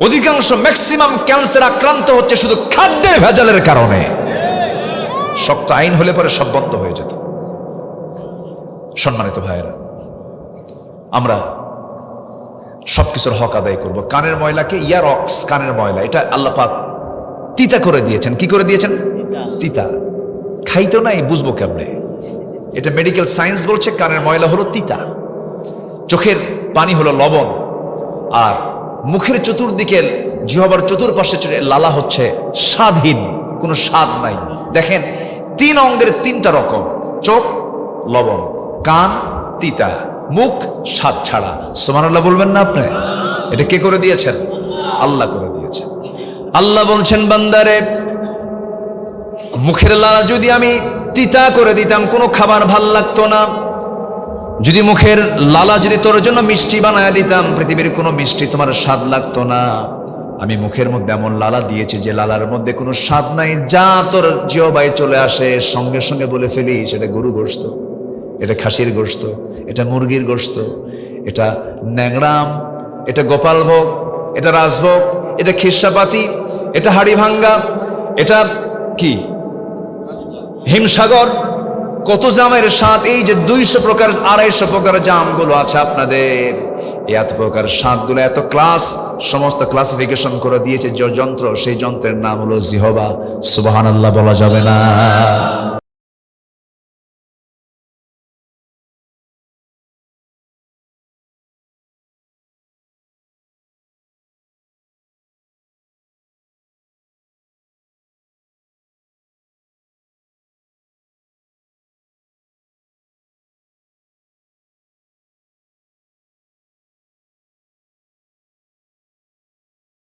অধিকাংশ ম্যাক্সিমাম ক্যান্সার আক্রান্ত হচ্ছে শুধু খাদ্যের ভেজালের কারণে। শক্ত আইন হলে পরে সব বন্ধ হয়ে যেত। সম্মানিত ভাইয়েরা, আমরা সবকিছুর হক আদায় করব। কানের ময়লাকে ইয়ারক্স, কানের ময়লা, এটা আল্লাহ পাক তিতা করে দিয়েছেন। কি করে দিয়েছেন? তিতা। খাইতো নাই, বুঝবো কেমনে? এটা মেডিকেল সায়েন্স বলছে কানের ময়লা হলো তিতা, চোখের পানি হলো লবণ, আর মুখের চতুর্দিকে জিহ্বার চতুর্পাশে লালা হচ্ছে স্বাদহীন, কোনো স্বাদ নাই। দেখেন, 3 অঙ্গের 3টা রকম। চোখ লবণ, কান তিতা, মুখ স্বাদ ছাড়া। সুবহানাল্লাহ বলবেন না আপনি? এটা কে করে দিয়েছেন? আল্লাহ করে দিয়েছেন। আল্লাহ বলছেন, বান্দারে মুখের লালা যদি আমি তিতা করে দিতাম, কোনো খাবার ভাল লাগতো না। যদি মুখের লালা যদি তোর জন্য মিষ্টি বানায় দিতাম, পৃথিবীর কোনো মিষ্টি তোমার স্বাদ লাগতো না। আমি মুখের মধ্যে এমন লালা দিয়েছি যে লালার মধ্যে কোনো স্বাদ নাই। যা তোর জিহ্বায় চলে আসে সঙ্গে সঙ্গে বলে ফেলি সেটা গরু গোশত, এটা খাসির গোশত, এটা মুরগির গোশত, এটা ন্যাংরাম, এটা গোপালভোগ, এটা রাজভোগ, এটা খিরসাপাতি, এটা হাড়ি ভাঙ্গা, এটা কি হিমসাগর, কত জামের স্বাদ, এই যে 200 প্রকার 250 প্রকার জামগুলো আছে আপনাদের, এত প্রকার স্বাদগুলো, এত ক্লাস, সমস্ত ক্লাসিফিকেশন করে দিয়েছে যে যন্ত্র, সেই যন্ত্রের নাম হলো জিহবা। সুবহানাল্লাহ বলা যাবে না?